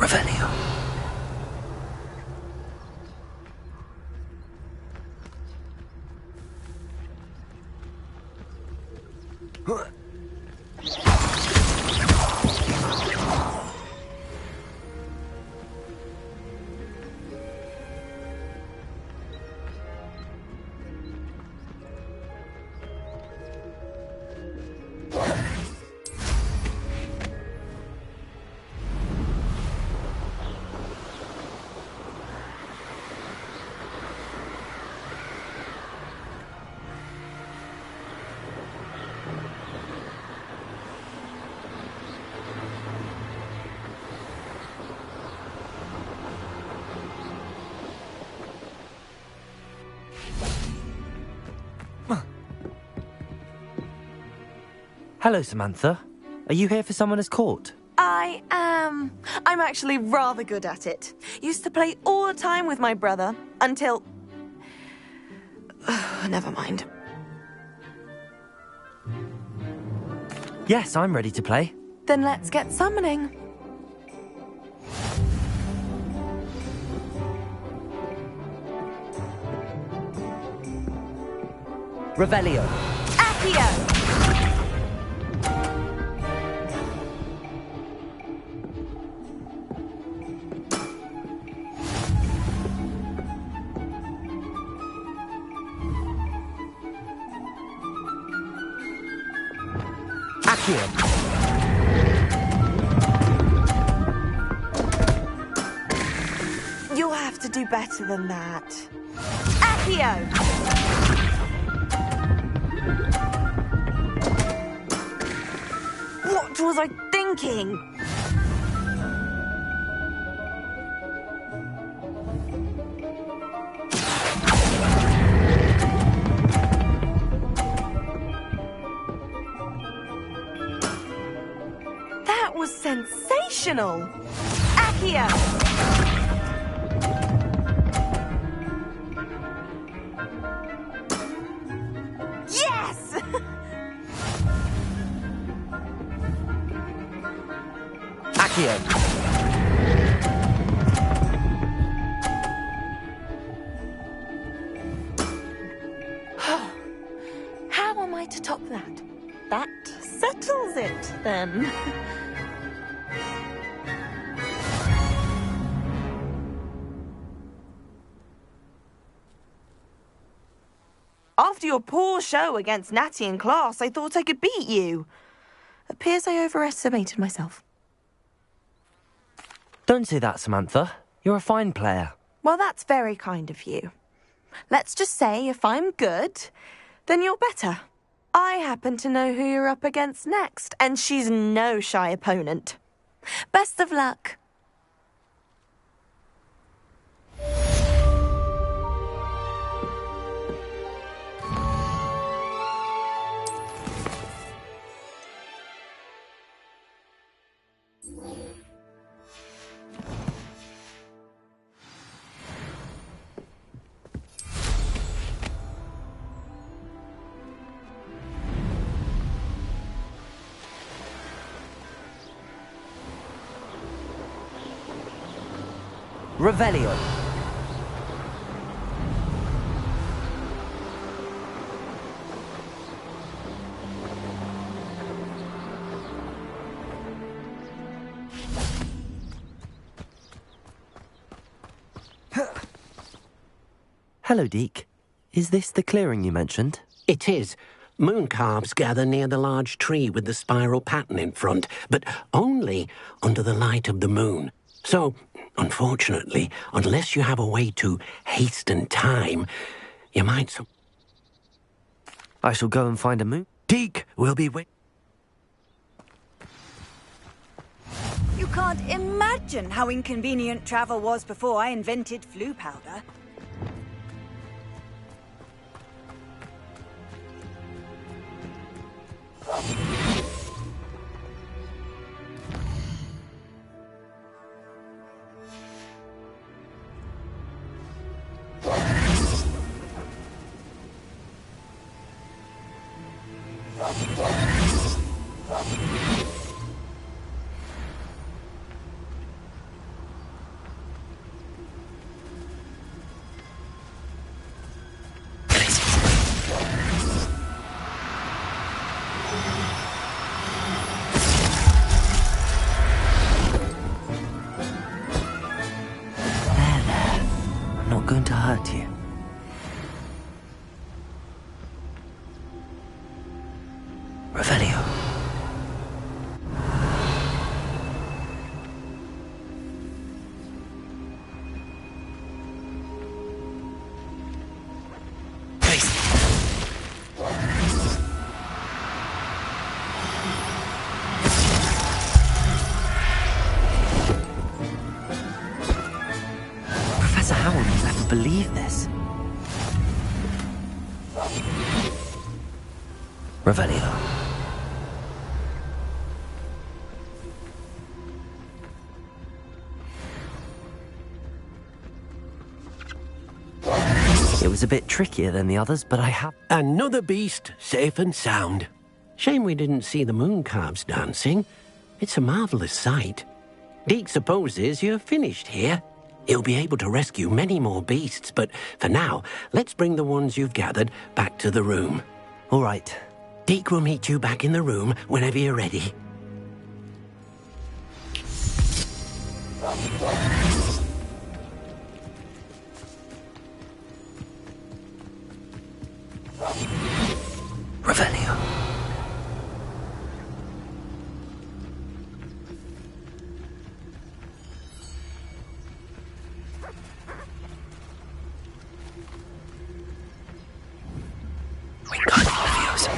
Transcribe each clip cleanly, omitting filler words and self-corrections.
Revelio. Hello, Samantha. Are you here for Summoner's Court? I am. I'm actually rather good at it. Used to play all the time with my brother, until... Never mind. Yes, I'm ready to play. Then let's get summoning. Revelio. Accio! You'll have to do better than that. Accio! What was I thinking? That was sensational! Accio! Yes! Accio. How am I to top that? That settles it, then. After your poor show against Natty in class, I thought I could beat you. Appears I overestimated myself. Don't say that, Samantha. You're a fine player. Well, that's very kind of you. Let's just say if I'm good, then you're better. I happen to know who you're up against next, and she's no shy opponent. Best of luck. Revelio. Hello, Deke. Is this the clearing you mentioned? It is. Moon calves gather near the large tree with the spiral pattern in front, but only under the light of the moon. So, unfortunately, unless you have a way to hasten time, you might... I shall go and find a moon. Deke will be with... You can't imagine how inconvenient travel was before I invented flu powder. I'm not going to hurt you. Revelio. Professor Howard will never believe this. Revelio. It was a bit trickier than the others, but I have... Another beast, safe and sound. Shame we didn't see the moon calves dancing. It's a marvelous sight. Deke supposes you're finished here. He'll be able to rescue many more beasts, but for now, let's bring the ones you've gathered back to the room. All right. Deke will meet you back in the room whenever you're ready. Revelio. Wingardium Leviosa.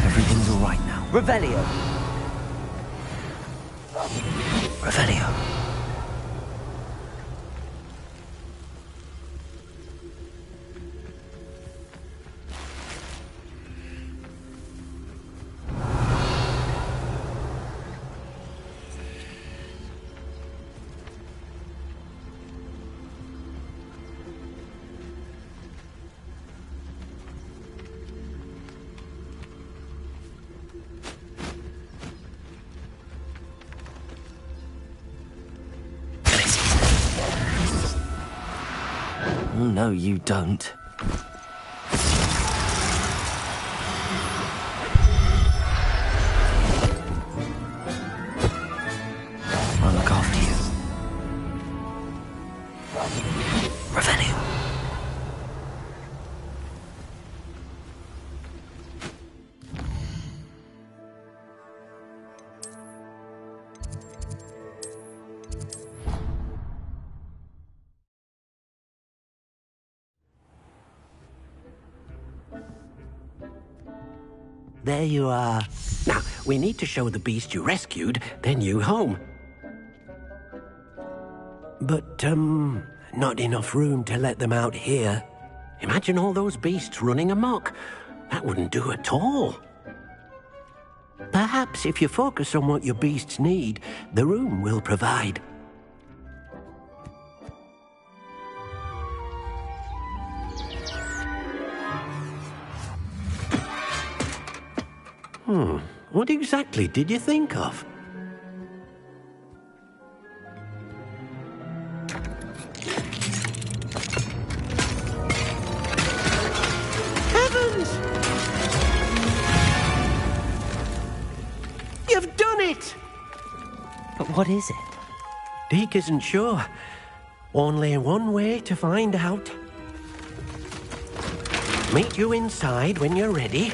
Everything's all right now. Revelio. Revelio. Oh, no, you don't. I'll look after you. Revelio. There you are. Now, we need to show the beast you rescued their new home. But, not enough room to let them out here. Imagine all those beasts running amok. That wouldn't do at all. Perhaps if you focus on what your beasts need, the room will provide. What exactly did you think of? Heavens! You've done it! But what is it? Deke isn't sure. Only one way to find out. Meet you inside when you're ready.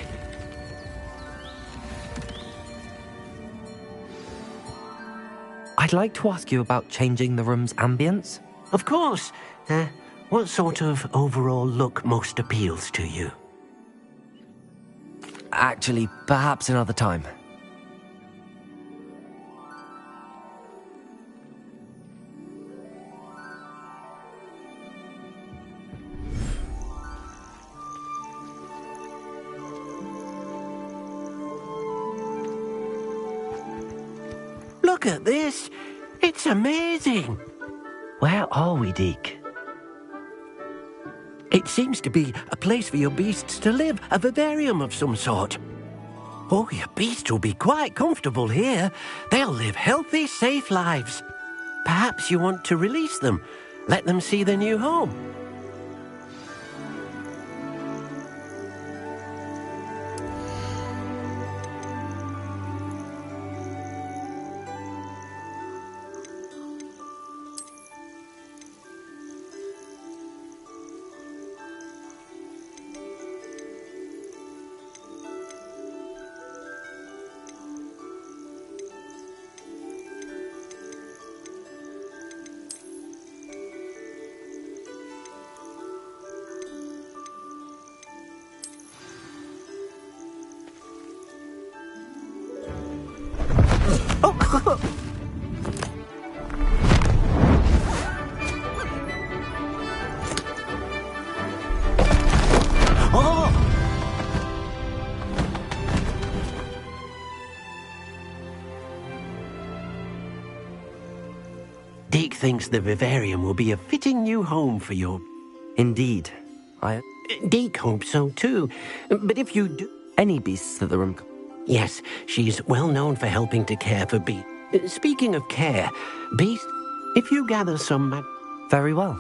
I'd like to ask you about changing the room's ambience. Of course. What sort of overall look most appeals to you? Actually, perhaps another time. Look at this. It's amazing. Where are we, Deke? It seems to be a place for your beasts to live, a vivarium of some sort. Oh, your beasts will be quite comfortable here. They'll live healthy, safe lives. Perhaps you want to release them, let them see their new home. Deke thinks the vivarium will be a fitting new home for your... Indeed. Deke hopes so too. But if you do... Any beasts that the room... Yes, she's well known for helping to care for beasts. Speaking of care, beast, if you gather some... Very well.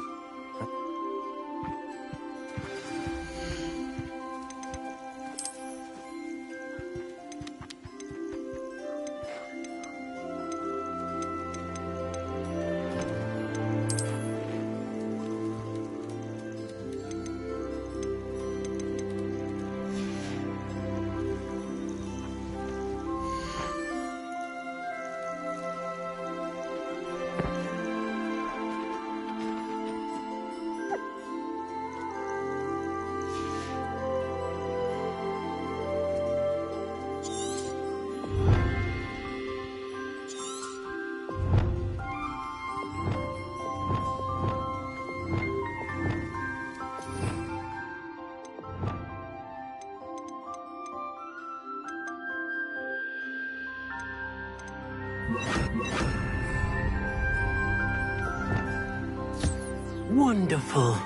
Wonderful.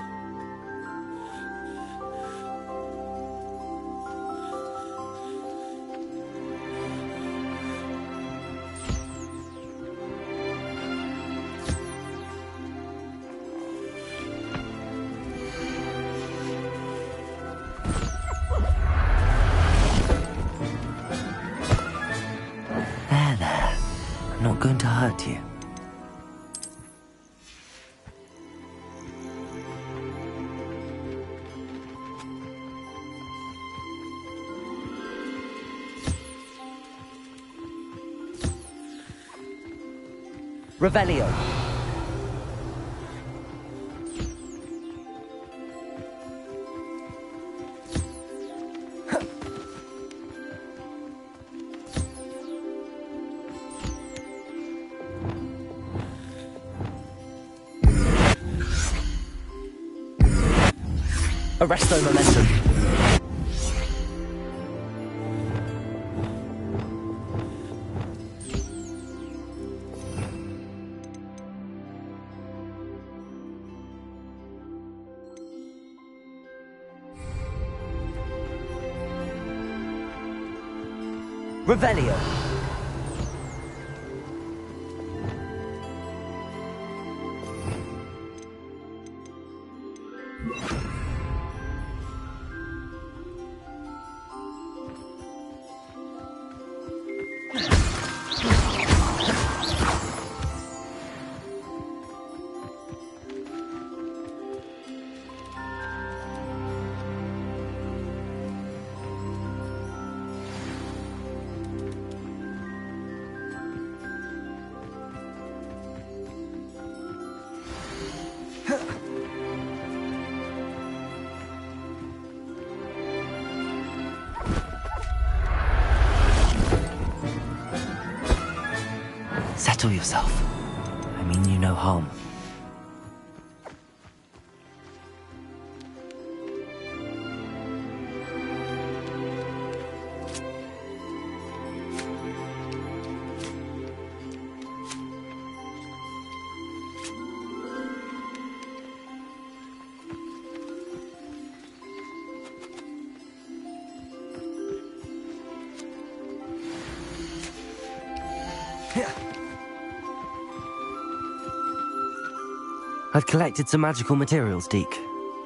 There. I'm not going to hurt you. Revelio. Arresto momentum. Revelio. Settle yourself. I mean you no harm. I've collected some magical materials, Deke.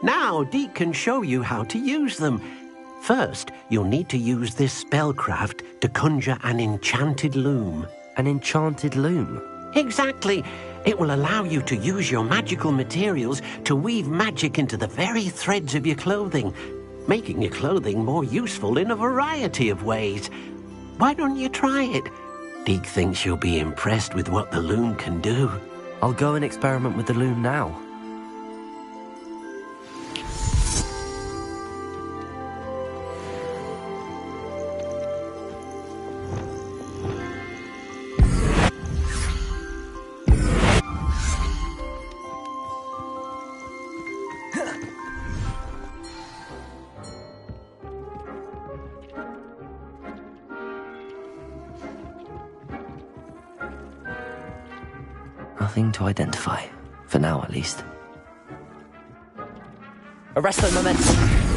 Now, Deke can show you how to use them. First, you'll need to use this spellcraft to conjure an enchanted loom. An enchanted loom? Exactly. It will allow you to use your magical materials to weave magic into the very threads of your clothing, making your clothing more useful in a variety of ways. Why don't you try it? Deke thinks you'll be impressed with what the loom can do. I'll go and experiment with the loom now. nothing to identify. For now, at least. Arresto momentum!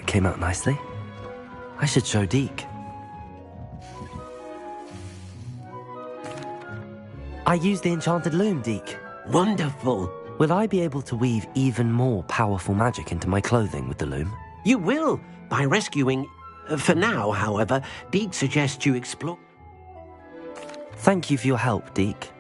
Came out nicely. I should show Deke. I used the enchanted loom, Deke. Wonderful. Will I be able to weave even more powerful magic into my clothing with the loom? You will, by rescuing... For now, however, Deke suggests you explore... Thank you for your help, Deke.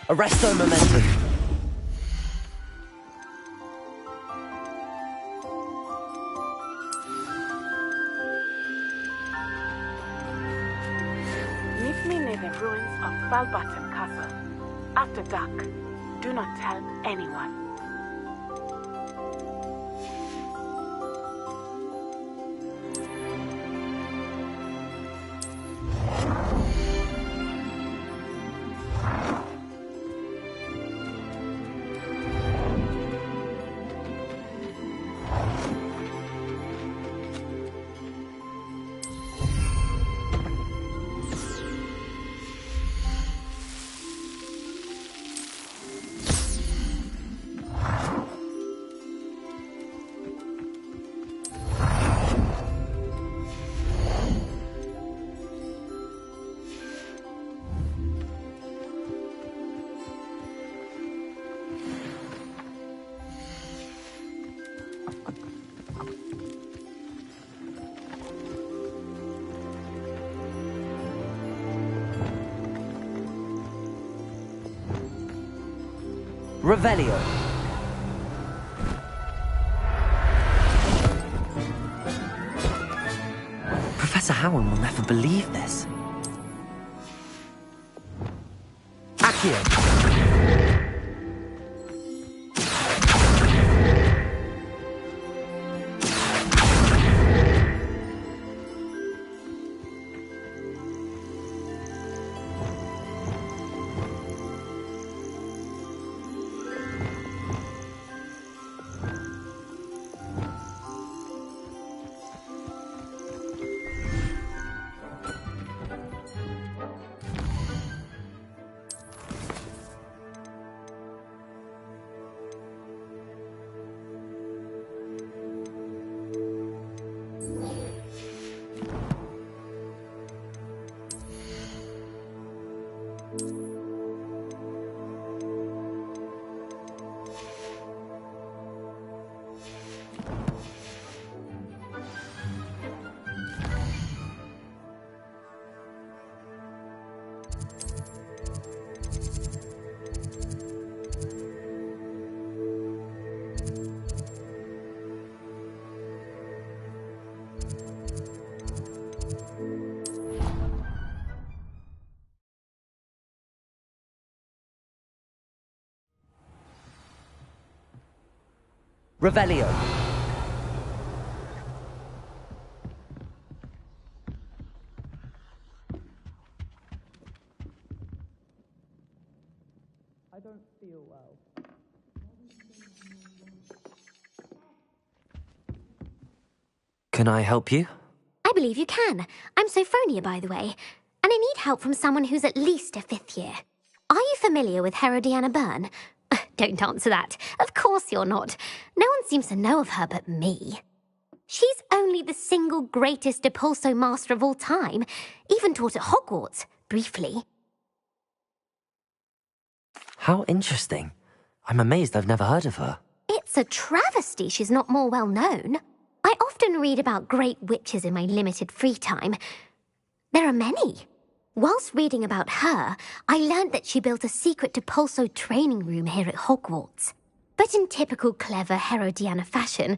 Arresto momentum. Meet me near the ruins of Falbaton Castle. After dark. Do not tell anyone. Revelio. Professor Howard will never believe this. Accio. Revelio. I don't feel well. Can I help you? I believe you can. I'm Sophronia, by the way, and I need help from someone who's at least a 5th year. Are you familiar with Herodiana Byrne? Don't answer that. Of course you're not. No one seems to know of her but me. She's only the single greatest Depulso master of all time, even taught at Hogwarts, briefly. How interesting. I'm amazed I've never heard of her. It's a travesty she's not more well known. I often read about great witches in my limited free time. There are many. Whilst reading about her, I learnt that she built a secret Depulso training room here at Hogwarts. But in typical clever Herodiana fashion,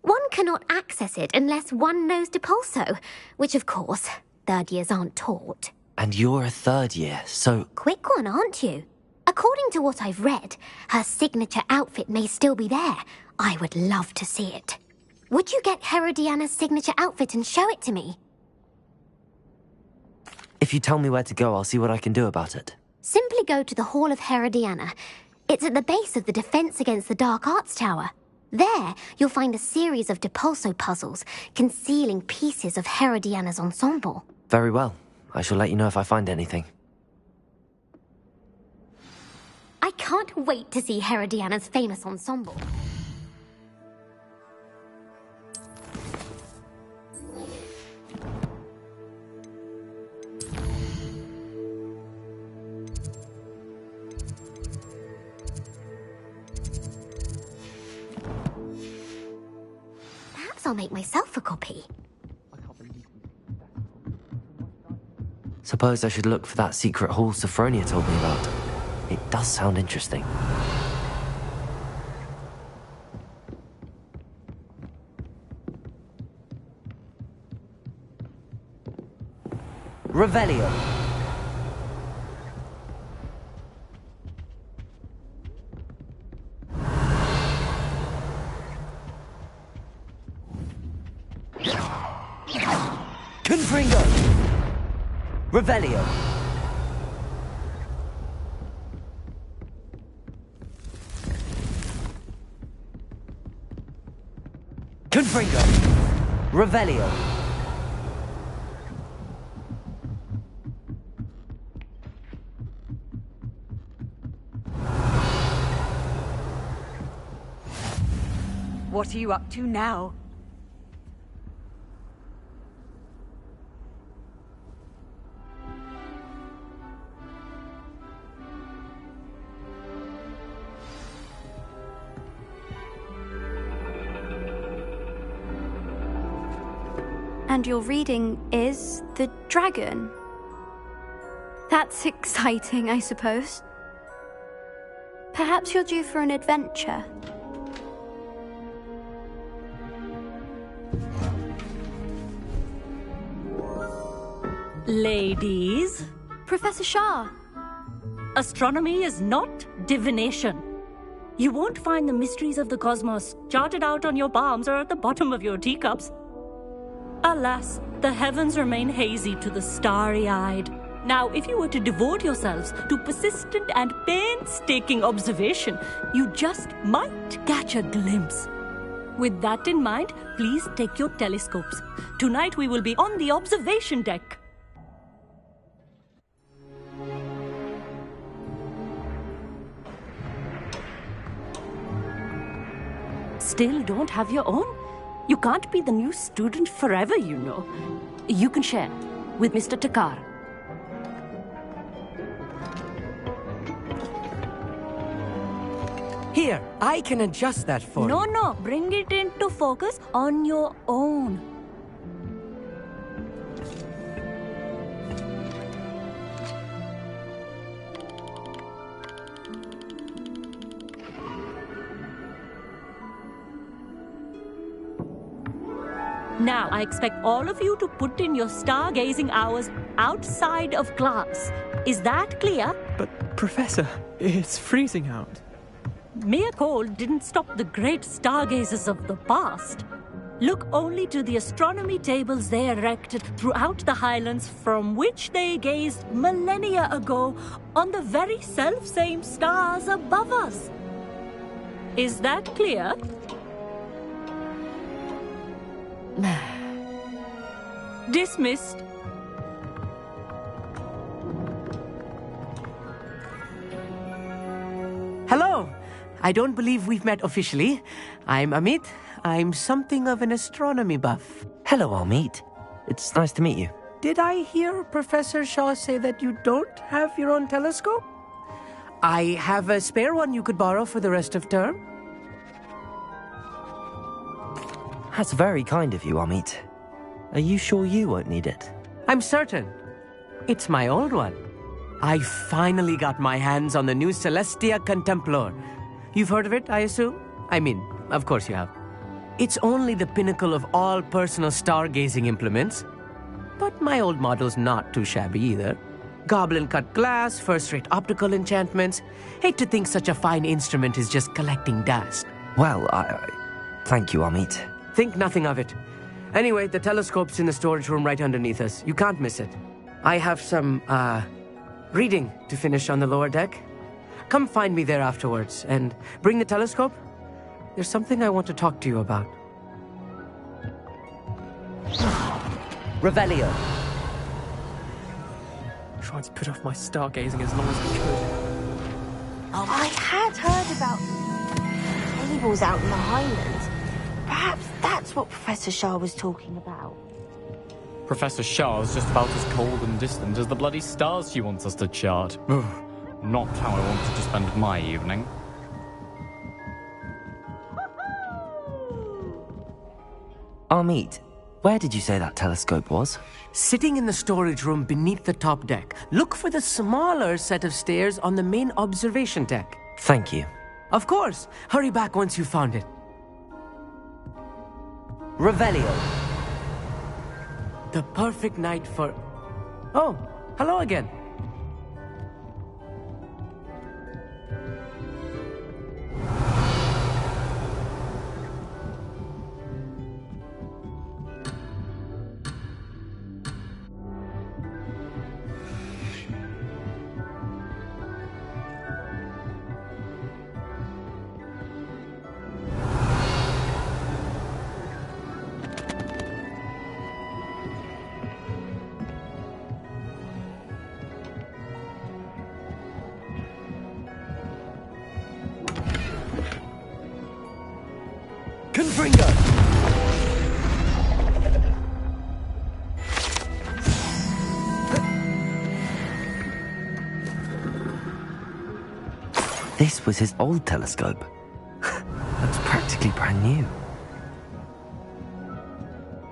one cannot access it unless one knows Depulso, which of course, 3rd years aren't taught. And you're a 3rd year, so... Quick one, aren't you? According to what I've read, her signature outfit may still be there. I would love to see it. Would you get Herodiana's signature outfit and show it to me? If you tell me where to go, I'll see what I can do about it. Simply go to the Hall of Herodiana. It's at the base of the Defense Against the Dark Arts Tower. There, you'll find a series of Depulso puzzles concealing pieces of Herodiana's ensemble. Very well. I shall let you know if I find anything. I can't wait to see Herodiana's famous ensemble. Perhaps I'll make myself a copy. Suppose I should look for that secret hall Sophronia told me about. It does sound interesting. Revelio. Confringo. Revelio. Confringo. Revelio. What are you up to now? And your reading is The Dragon. That's exciting, I suppose. Perhaps you're due for an adventure. Ladies, Professor Shah. astronomy is not divination. You won't find the mysteries of the cosmos charted out on your palms or at the bottom of your teacups. Alas, the heavens remain hazy to the starry-eyed. Now, if you were to devote yourselves to persistent and painstaking observation, you just might catch a glimpse. With that in mind, please take your telescopes. Tonight we will be on the observation deck. Still don't have your own? You can't be the new student forever, you know. You can share with Mr. Takar. Here, I can adjust that for you. No, bring it into focus on your own. Now, I expect all of you to put in your stargazing hours outside of class. Is that clear? But, Professor, it's freezing out. mere cold didn't stop the great stargazers of the past. Look only to the astronomy tables they erected throughout the Highlands, from which they gazed millennia ago on the very self-same stars above us. Is that clear? Dismissed. Hello. I don't believe we've met officially. I'm Amit. I'm something of an astronomy buff. Hello, Amit. It's nice to meet you. Did I hear Professor Shaw say that you don't have your own telescope? I have a spare one you could borrow for the rest of term. That's very kind of you, Amit. Are you sure you won't need it? I'm certain. It's my old one. I finally got my hands on the new Celestia Contemplar. You've heard of it, I assume? I mean, of course you have. It's only the pinnacle of all personal stargazing implements. But my old model's not too shabby either. Goblin-cut glass, first-rate optical enchantments. Hate to think such a fine instrument is just collecting dust. Well, thank you, Amit. Think nothing of it. Anyway, the telescope's in the storage room right underneath us. You can't miss it. I have some, reading to finish on the lower deck. Come find me there afterwards, and bring the telescope. There's something I want to talk to you about. Revelio. Tried to put off my stargazing as long as I could. I had heard about tables out in the Highlands. Perhaps that's what Professor Shah was talking about. Professor Shah's just about as cold and distant as the bloody stars she wants us to chart. Ugh, not how I wanted to spend my evening. Amit, where did you say that telescope was? Sitting in the storage room beneath the top deck. Look for the smaller set of stairs on the main observation deck. Thank you. Of course. Hurry back once you've found it. Revelio. The perfect night for... Oh, hello again. Confringo! This was his old telescope. Looks practically brand new.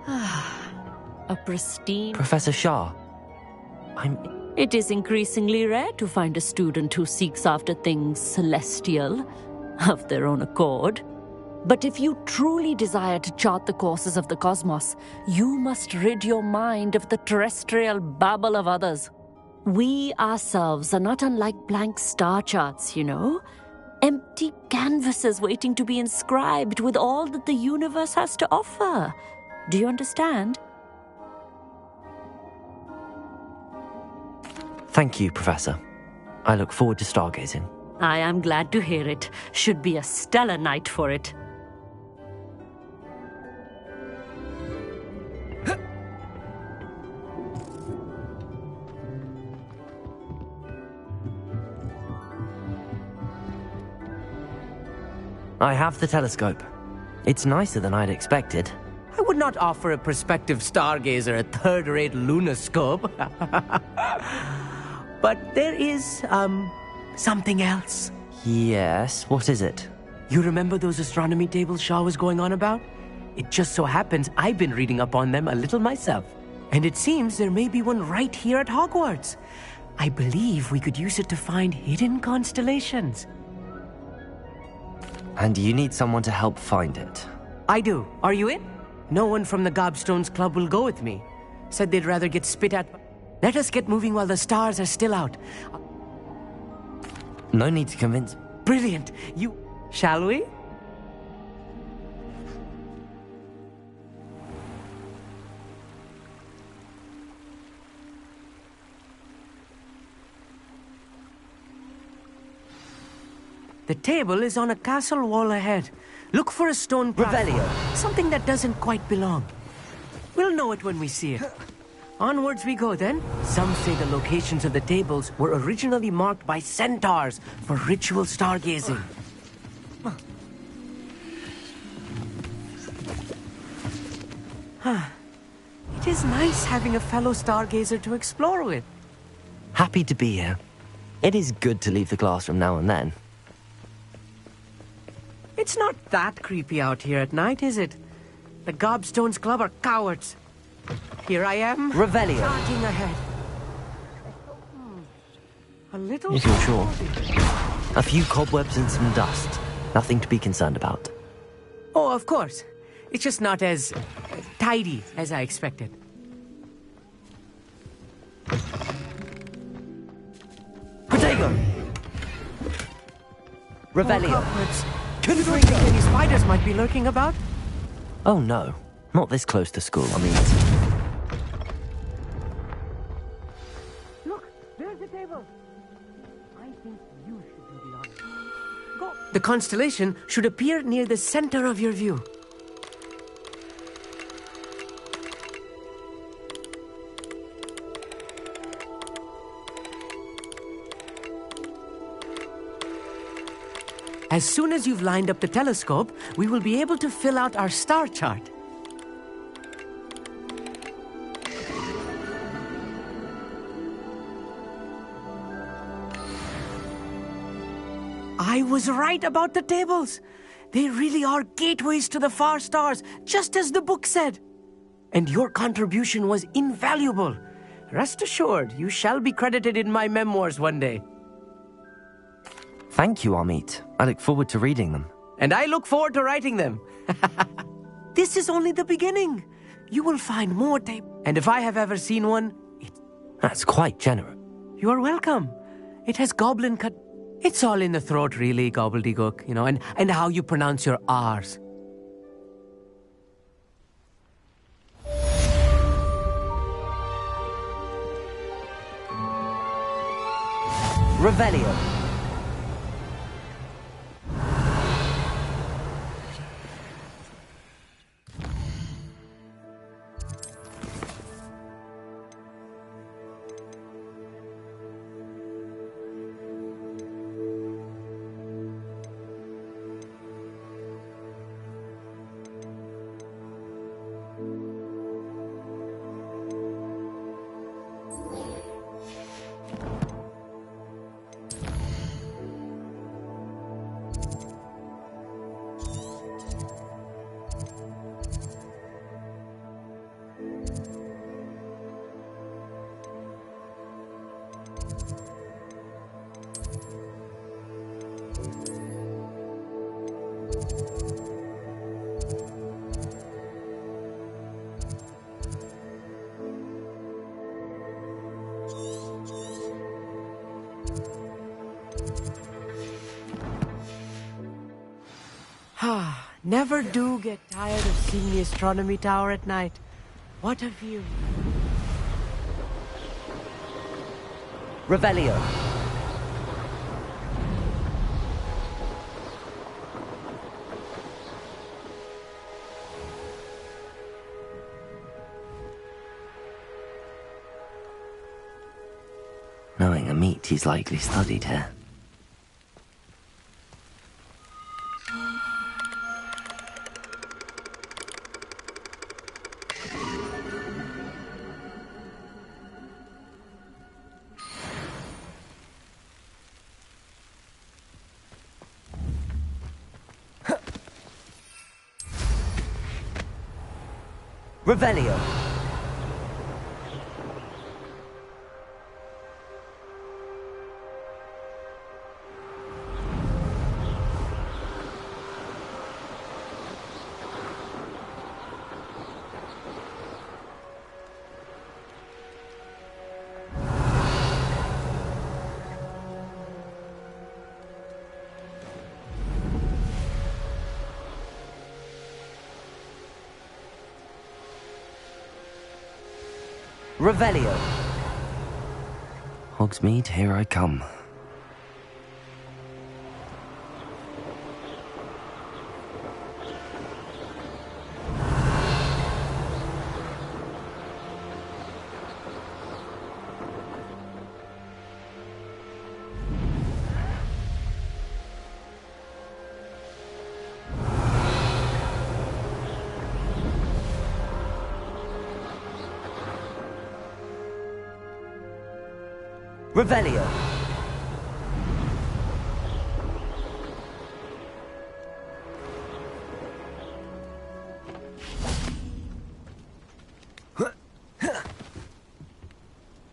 A pristine... Professor Shah, It is increasingly rare to find a student who seeks after things celestial, of their own accord. But if you truly desire to chart the courses of the cosmos, you must rid your mind of the terrestrial babble of others. We ourselves are not unlike blank star charts, you know. Empty canvases waiting to be inscribed with all that the universe has to offer. Do you understand? Thank you, Professor. I look forward to stargazing. I am glad to hear it. Should be a stellar night for it. I have the telescope. It's nicer than I'd expected. I would not offer a prospective stargazer a third-rate lunoscope. But there is, something else. Yes, what is it? You remember those astronomy tables Shaw was going on about? It just so happens I've been reading up on them a little myself. And it seems there may be one right here at Hogwarts. I believe we could use it to find hidden constellations. And you need someone to help find it. I do. Are you in? No one from the Gobstones Club will go with me. Said they'd rather get spit at. Let us get moving while the stars are still out. No need to convince. Brilliant. Shall we? The table is on a castle wall ahead. Look for a stone platform. Revelio. Something that doesn't quite belong. We'll know it when we see it. Onwards we go then. Some say the locations of the tables were originally marked by centaurs for ritual stargazing. It is nice having a fellow stargazer to explore with. Happy to be here. It is good to leave the classroom now and then. It's not that creepy out here at night, is it? The Gobstones Club are cowards. Here I am. Revelio. Charging ahead. A little... If you're sure. A few cobwebs and some dust. Nothing to be concerned about. Oh, of course. It's just not as tidy as I expected. Protego! Revelio. Considering any spiders might be lurking about? Oh no. Not this close to school, I mean... Look, there's the table. I think you should do the honors. Go. The constellation should appear near the center of your view. As soon as you've lined up the telescope, we will be able to fill out our star chart. I was right about the tables. They really are gateways to the far stars, just as the book said. And your contribution was invaluable. Rest assured, you shall be credited in my memoirs one day. Thank you, Amit. I look forward to reading them. And I look forward to writing them. This is only the beginning. You will find more tape. And if I have ever seen one, That's quite generous. You are welcome. It has goblin cut. It's all in the throat, really, gobbledygook, you know, and how you pronounce your R's. Revelio. Never do get tired of seeing the astronomy tower at night. What a view. Revelio. Knowing Amit, he's likely studied here. Revelio. Revelio. Hogsmeade, here I come. Revelio.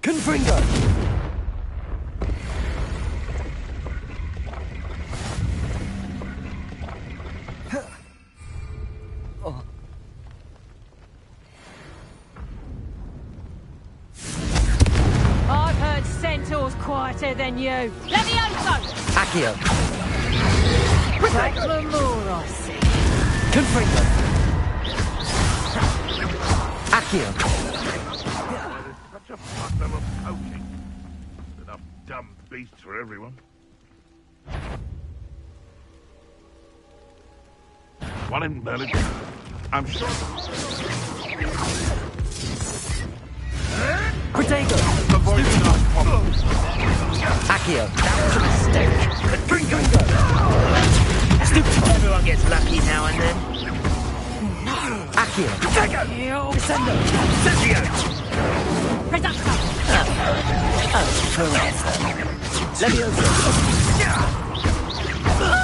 Confringo. I've heard Centaur's quieter than you. Levioso! Accio. Take the more, I see. Confringo. Accio. Such a bundle of coaching. Enough dumb beasts for everyone. One in Berlin. I'm sure. Protego. Avoid the last problem. Accio. That was a mistake. Confringo. Stupid. Everyone gets lucky now and then. Accio. Protego. Descendo. Sentio. Reducto! Forever. Levioso.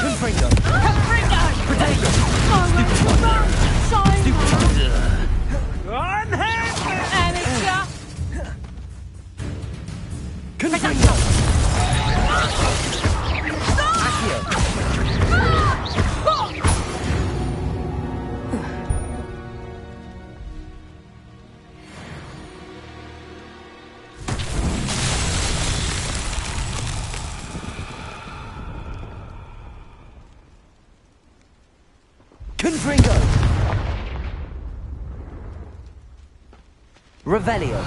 Confringo. Confringo! Protego. Anastasia! Confringo. Accio. Confringo. Revelio.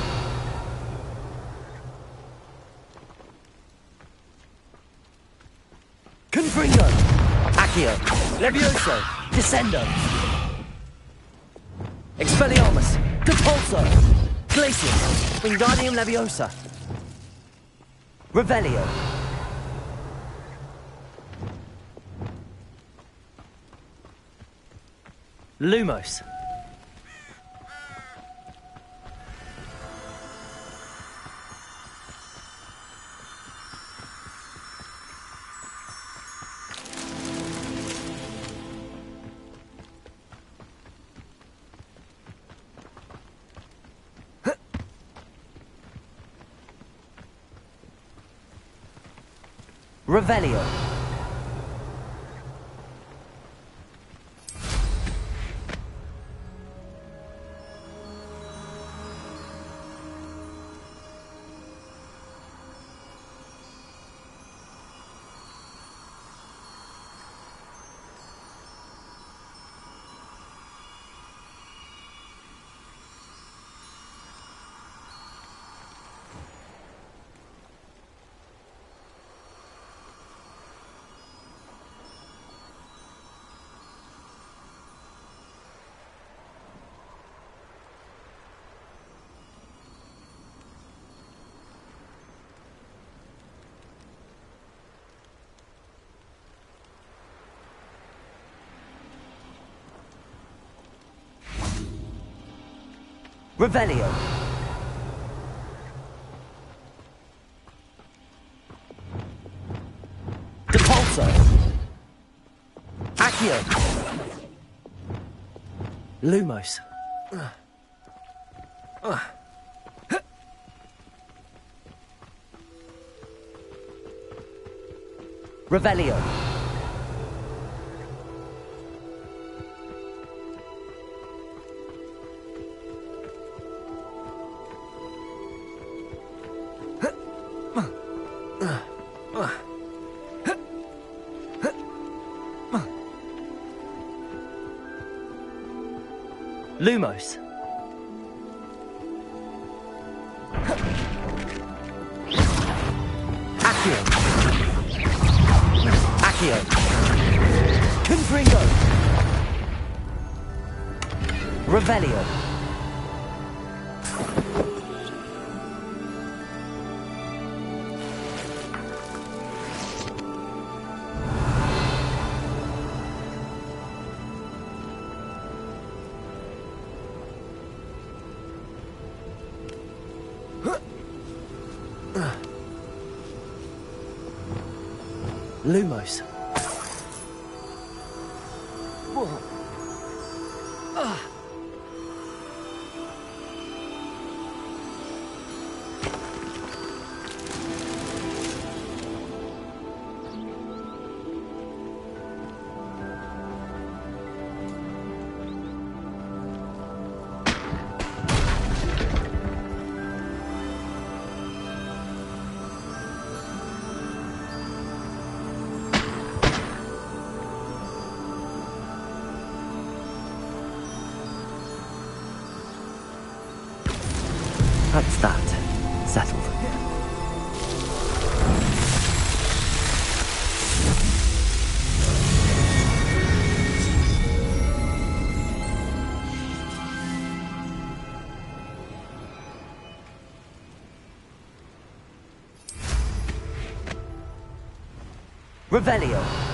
Confringo. Accio. Levioso. Descendo. Expelliarmus. Depulso. Glacius. Wingardium Leviosa. Revelio. Lumos. Revelio. Revelio. Depulso. Accio. Lumos. Revelio. Lumos. Accio. Confringo. Revelio. Lumos. That's that. Settled. Revelio.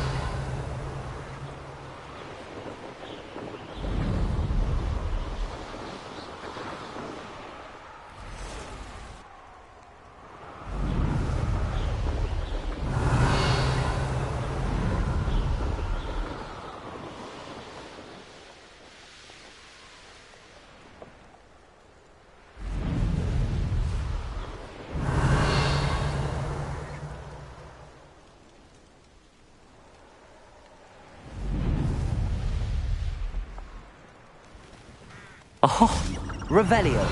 Oh, Revelio.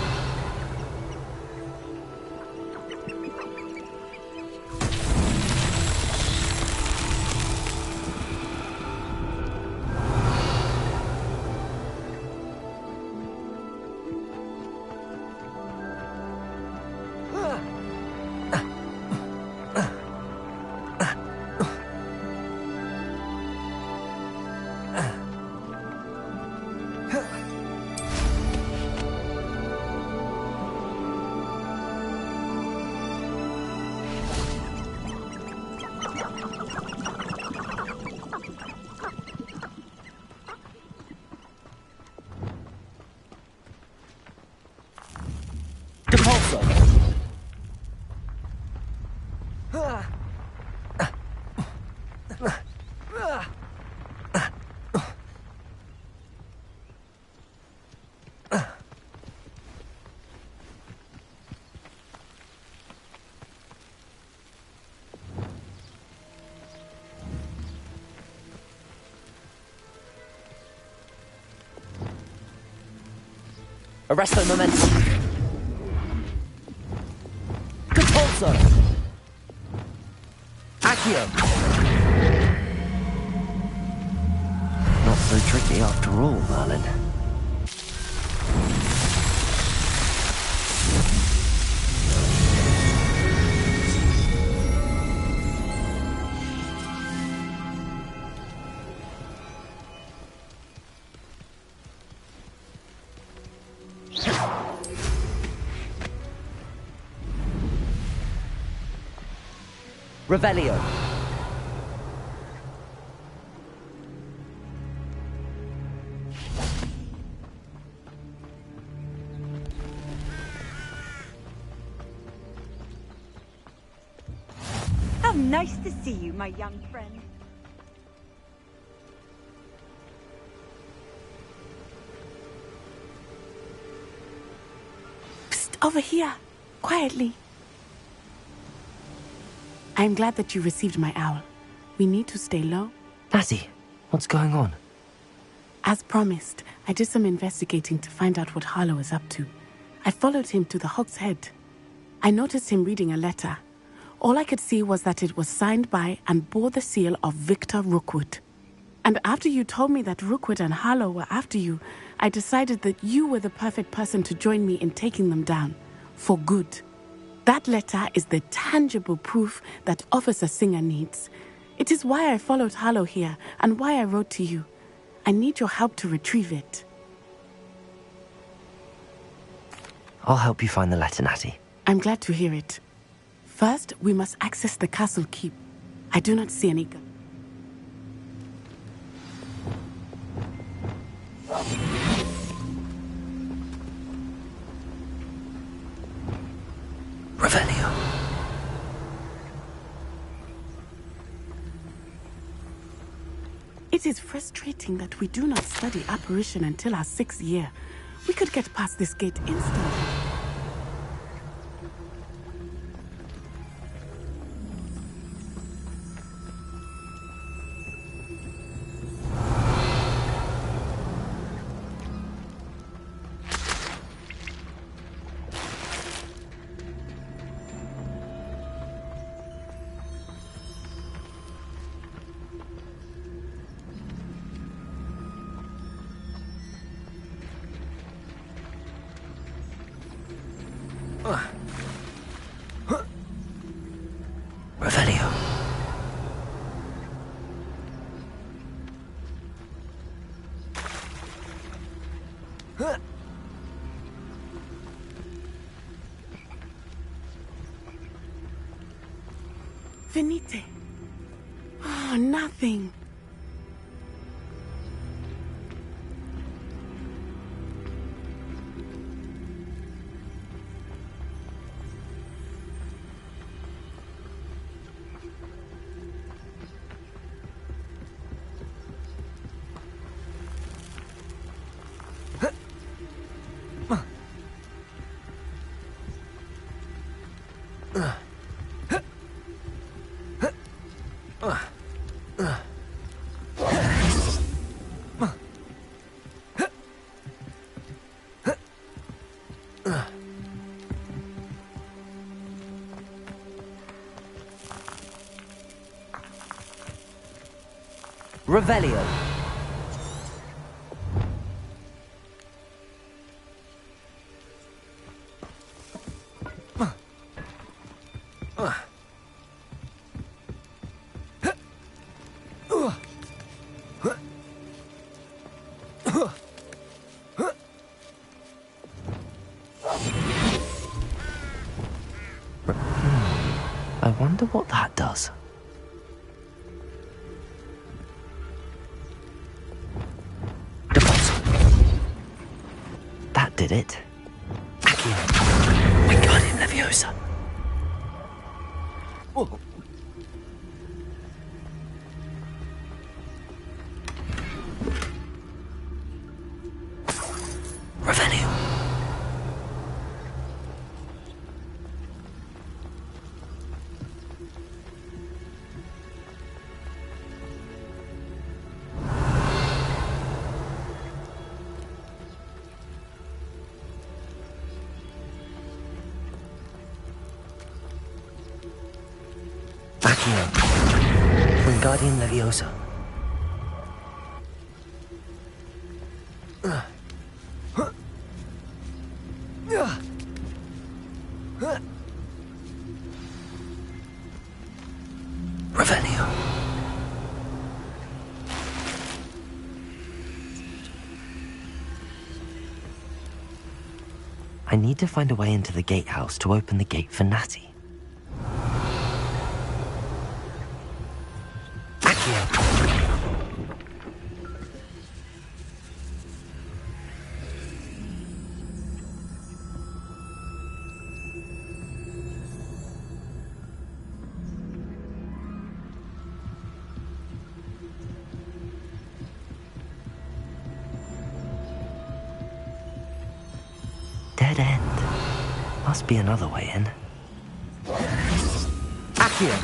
Arresto momentum. Compulso. Accio. Not so tricky after all, Merlin. Revelio. How nice to see you, my young friend. Psst, over here. Quietly. I'm glad that you received my owl. We need to stay low. Lassie, what's going on? As promised, I did some investigating to find out what Harlow is up to. I followed him to the Hog's Head. I noticed him reading a letter. All I could see was that it was signed by and bore the seal of Victor Rookwood. And after you told me that Rookwood and Harlow were after you, I decided that you were the perfect person to join me in taking them down. For good. That letter is the tangible proof that Officer Singer needs. It is why I followed Harlow here, and why I wrote to you. I need your help to retrieve it. I'll help you find the letter, Natty. I'm glad to hear it. First, we must access the castle keep. I do not see any... Revelio. It is frustrating that we do not study apparition until our 6th year. We could get past this gate instantly. Revelio. Venite. Oh, nothing. Revelio. I wonder what that does. That did it. Accio. Wingardium Leviosa. Whoa. Revelio. Accio. Wingardium Leviosa. Revelio. I need to find a way into the gatehouse to open the gate for Natty. Dead end. Must be another way in. Accio.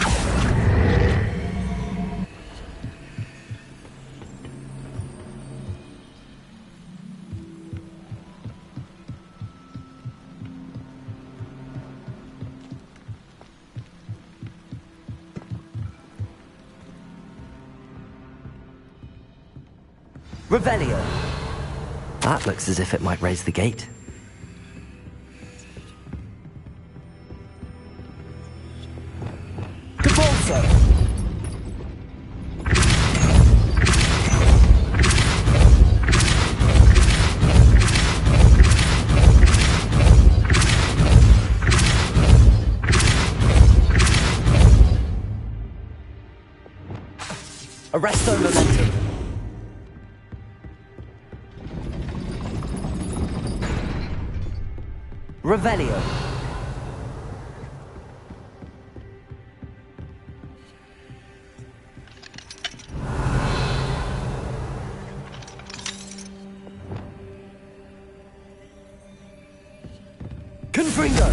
Revelio. That looks as if it might raise the gate. Arresto momentum. Revelio. Confringo.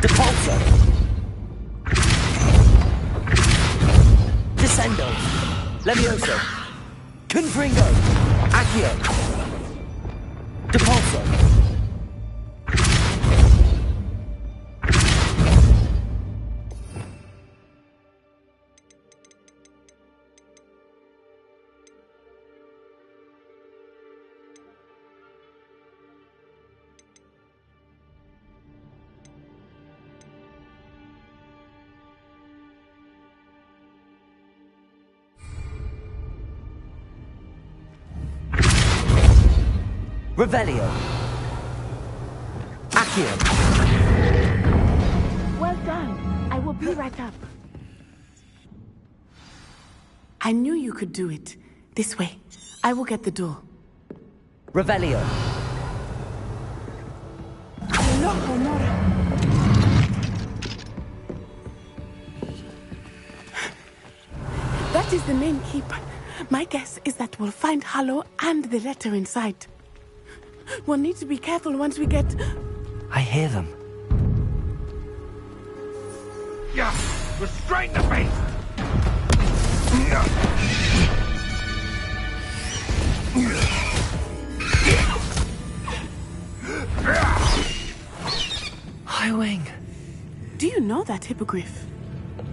Depulso. Descendo. Levioso. Confringo. Accio. Depulso. Revelio. Accio. Well done. I will be right up. I knew you could do it. This way. I will get the door. Revelio. No, Honora. That is the main keep. My guess is that we'll find Harlow and the letter inside. We'll need to be careful once we get... I hear them. Yeah, restrain the beast! High Wing. Do you know that hippogriff?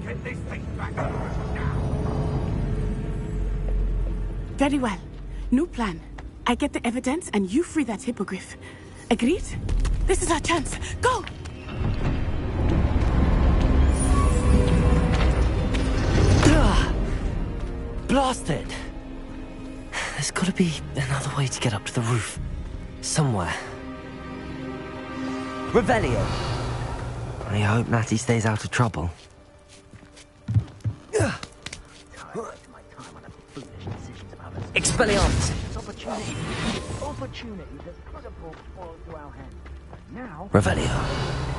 Get this thing back to us now. Very well. New plan. I get the evidence and you free that hippogriff. Agreed? This is our chance. Go! Blasted! There's gotta be another way to get up to the roof. Somewhere. Revelio! I hope Natty stays out of trouble. Expelliarmus! Opportunity that could have brought spoil to our hands. Now... Revelio.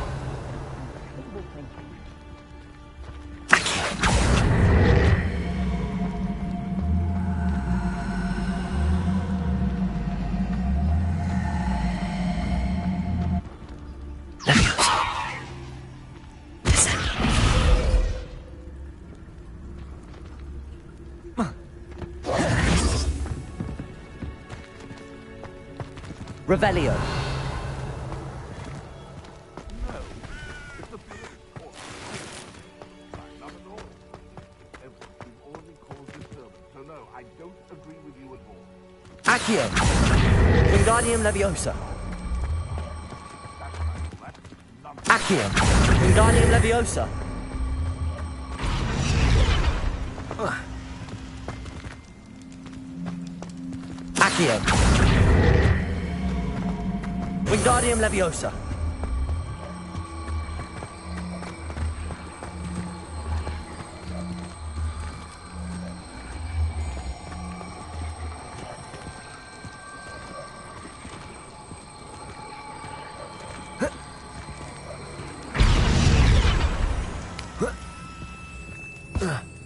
Revelio. Accio. Wingardium Leviosa. Accio. Wingardium Leviosa. Accio. Wingardium Leviosa.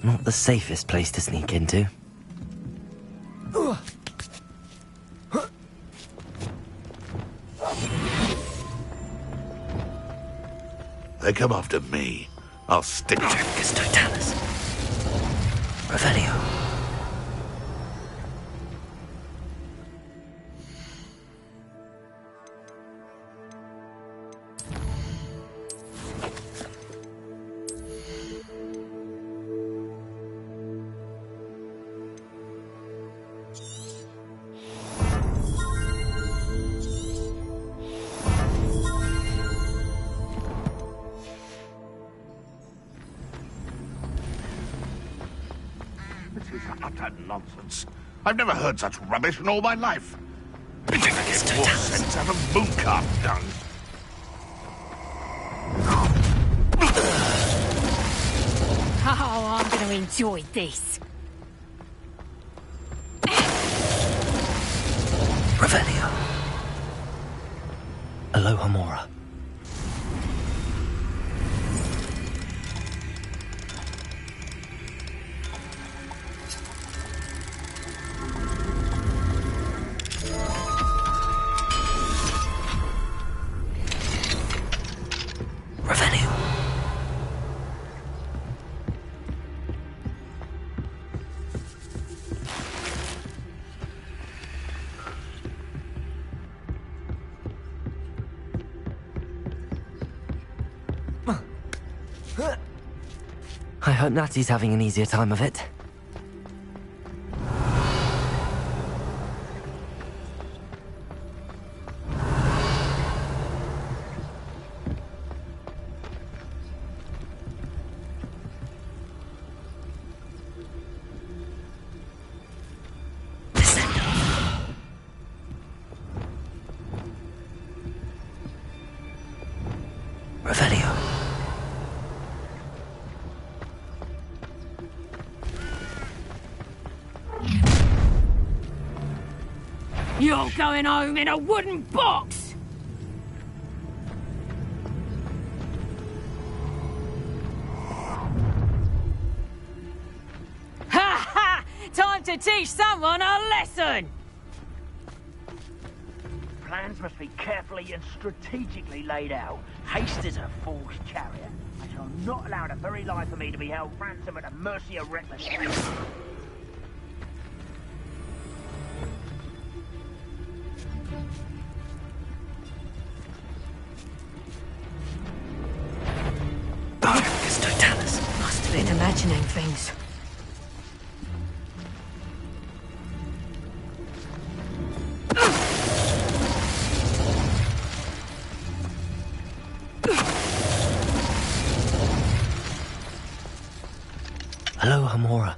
Not the safest place to sneak into. They come after me. I'll stick to Tempus Totalis. Revelio. utter nonsense. I've never heard such rubbish in all my life. You think I get more sense out of mooncarp dung? Oh, I'm going to enjoy this. Revelio. Aloha Mora. Revelio. I hope Natty's having an easier time of it. Revelio. You're going home in a wooden box! Ha ha! Time to teach someone a lesson! Plans must be carefully and strategically laid out. Haste is a fool's chariot. I shall not allow the very life of me to be held ransom at the mercy of reckless. Barcus Totalis. Must have been imagining things. Aloha Mora.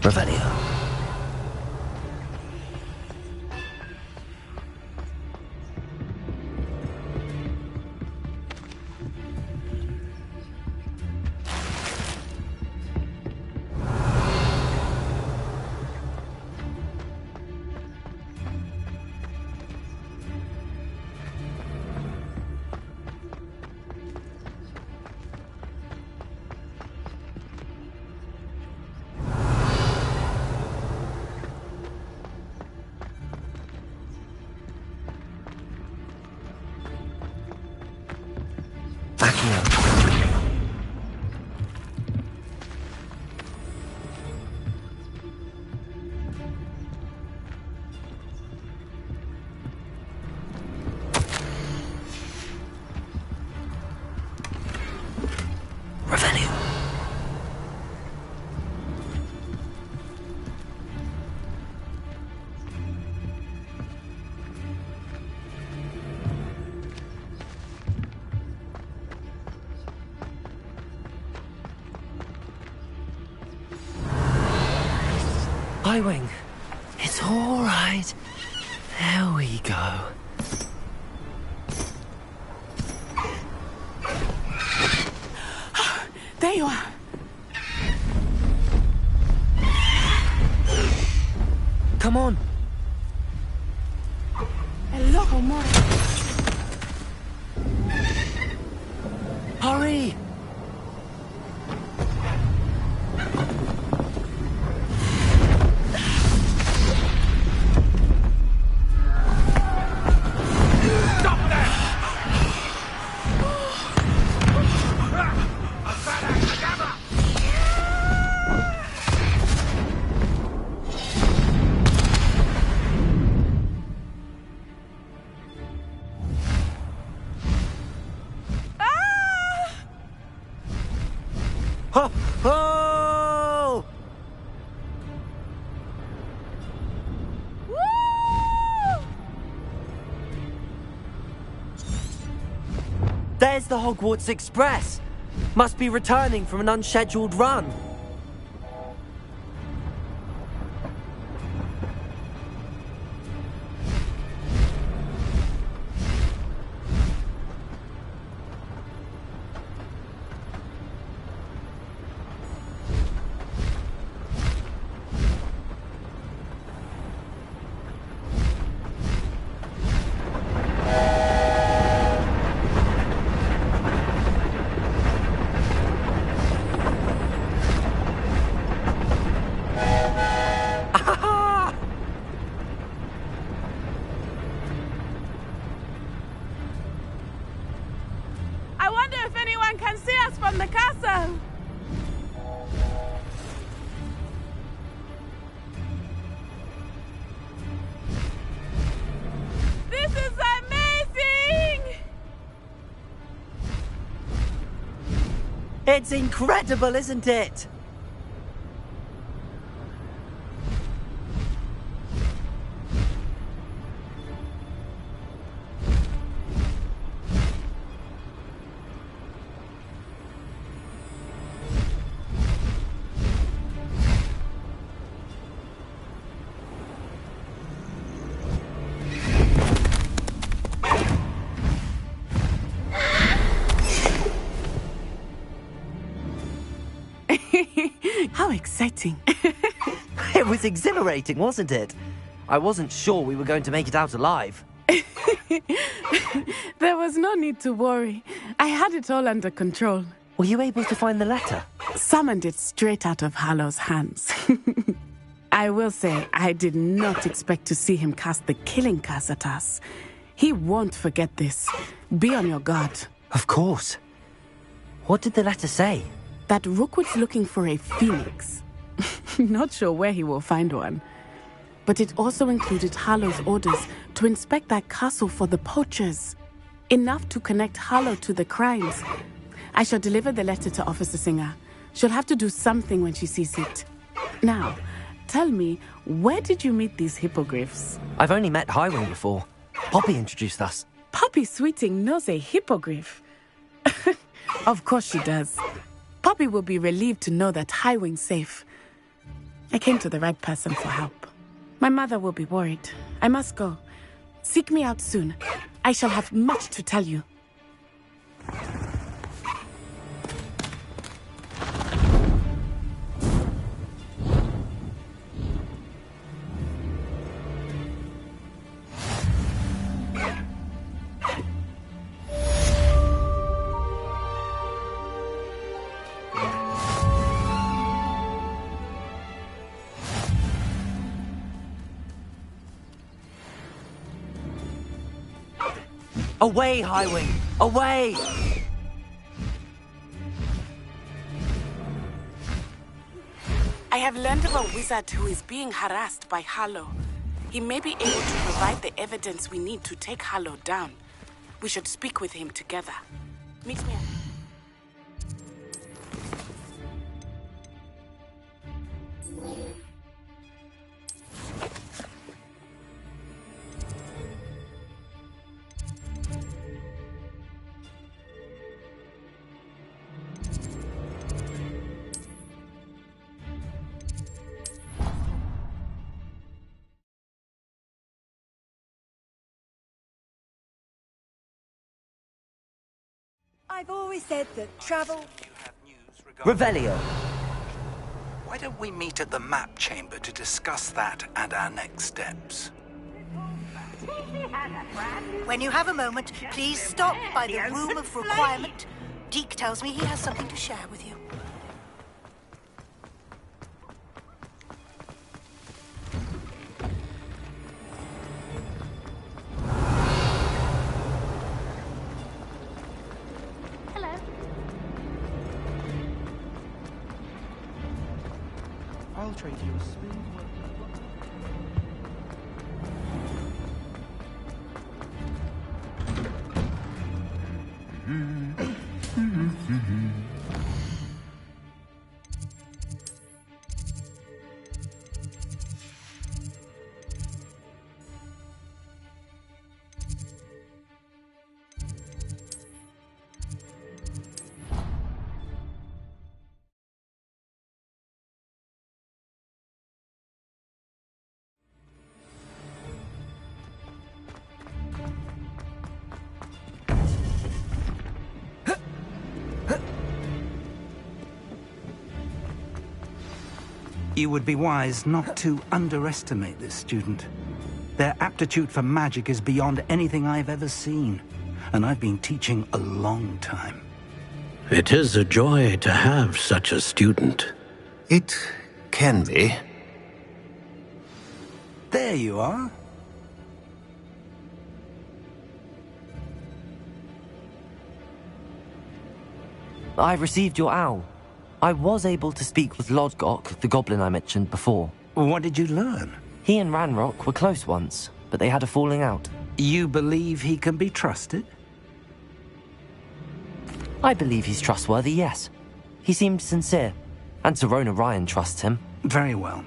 Revelio. Backing up. Revelio. I-Wing. It's all right. There we go. There you are. Come on. Aloha Mora. Hurry! Oh! There's the Hogwarts Express. Must be returning from an unscheduled run. I wonder if anyone can see us from the castle. This is amazing! It's incredible, isn't it? How exciting. It was exhilarating, wasn't it? I wasn't sure we were going to make it out alive. There was no need to worry. I had it all under control. Were you able to find the letter? Summoned it straight out of Harlow's hands. I will say, I did not expect to see him cast the killing curse at us. He won't forget this. Be on your guard. Of course. What did the letter say? That Rookwood's looking for a phoenix. Not sure where he will find one. But it also included Harlow's orders to inspect that castle for the poachers. Enough to connect Harlow to the crimes. I shall deliver the letter to Officer Singer. She'll have to do something when she sees it. Now, tell me, where did you meet these hippogriffs? I've only met Highwing before. Poppy introduced us. Poppy Sweeting knows a hippogriff. Of course she does. Poppy will be relieved to know that Highwing's safe. I came to the right person for help. My mother will be worried. I must go. Seek me out soon. I shall have much to tell you. Away, Highwing! Away! I have learned of a wizard who is being harassed by Harlow. He may be able to provide the evidence we need to take Harlow down. We should speak with him together. Meet me. I've always said that travel... Revelio. Why don't we meet at the map chamber to discuss that and our next steps? When you have a moment, please stop by the Room of Requirement. Deke tells me he has something to share with you. I'll trade you a smooth one. You would be wise not to underestimate this student. Their aptitude for magic is beyond anything I've ever seen, and I've been teaching a long time. It is a joy to have such a student. It can be. There you are. I received your owl. I was able to speak with Lodgok, the goblin I mentioned before. What did you learn? He and Ranrock were close once, but they had a falling out. You believe he can be trusted? I believe he's trustworthy, yes. He seemed sincere, and Serona Ryan trusts him. Very well.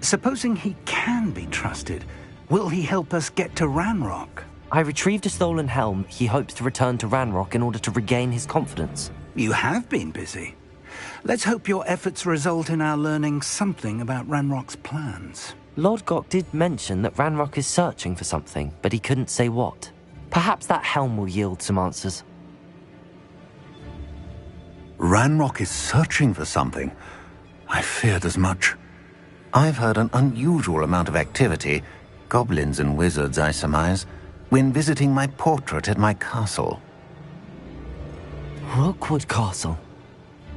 Supposing he can be trusted, will he help us get to Ranrock? I retrieved a stolen helm. He hopes to return to Ranrock in order to regain his confidence. You have been busy. Let's hope your efforts result in our learning something about Ranrock's plans. Lodgok did mention that Ranrock is searching for something, but he couldn't say what. Perhaps that helm will yield some answers. Ranrock is searching for something. I feared as much. I've heard an unusual amount of activity, goblins and wizards, I surmise, when visiting my portrait at my castle. Rookwood Castle?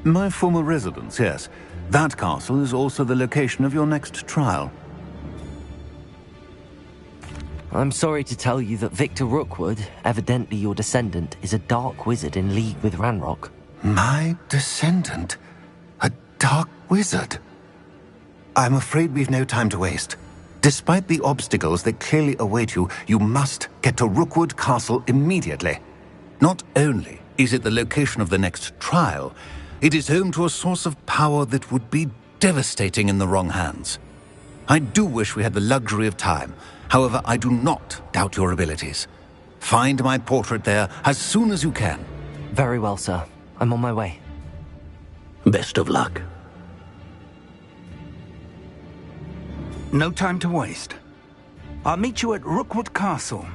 My former residence, yes. That castle is also the location of your next trial. I'm sorry to tell you that Victor Rookwood, evidently your descendant, is a dark wizard in league with Ranrock. My descendant? A dark wizard? I'm afraid we've no time to waste. Despite the obstacles that clearly await you, you must get to Rookwood Castle immediately. Not only is it the location of the next trial, it is home to a source of power that would be devastating in the wrong hands. I do wish we had the luxury of time. However, I do not doubt your abilities. Find my portrait there as soon as you can. Very well, sir. I'm on my way. Best of luck. No time to waste. I'll meet you at Rookwood Castle.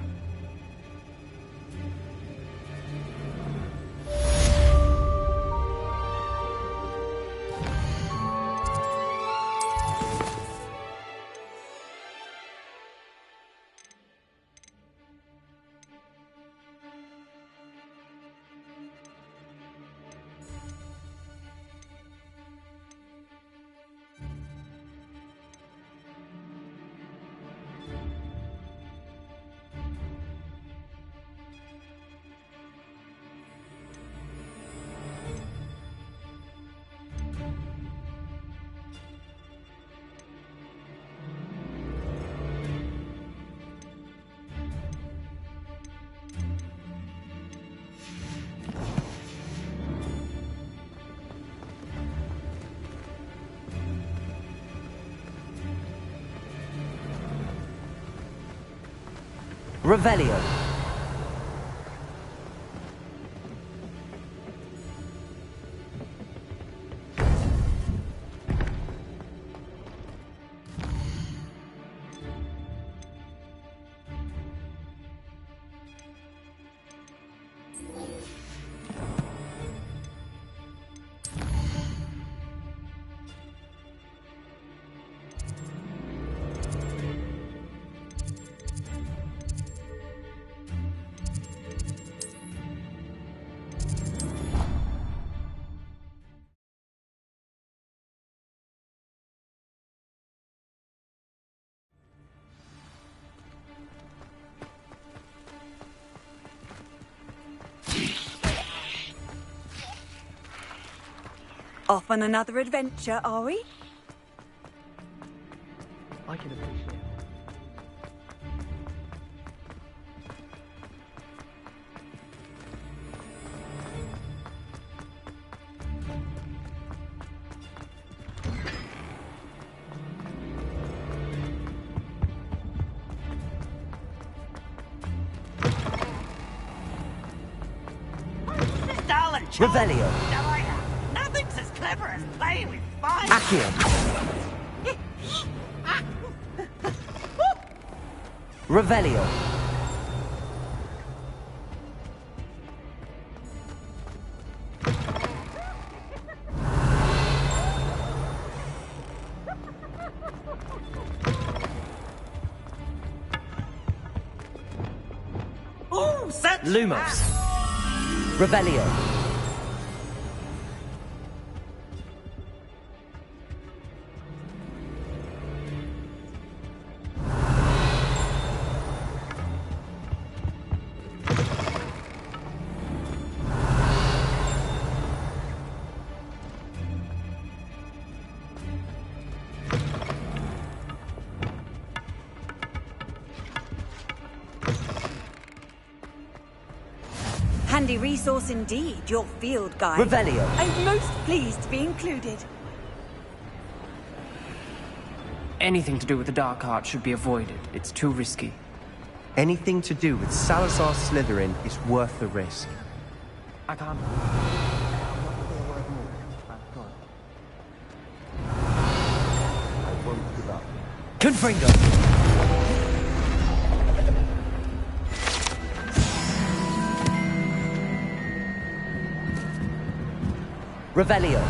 Revelio. Off on another adventure, are we? I can appreciate it. Revelio. Nothing's as clever as playing with fire. Accio. Revelio. No such... Lumos. Revelio. Handy resource indeed, your field guide. Revelio. I'm most pleased to be included. Anything to do with the Dark Art should be avoided. It's too risky. Anything to do with Salazar Slytherin is worth the risk. I can't... I won't give up. Confringo! Revelio.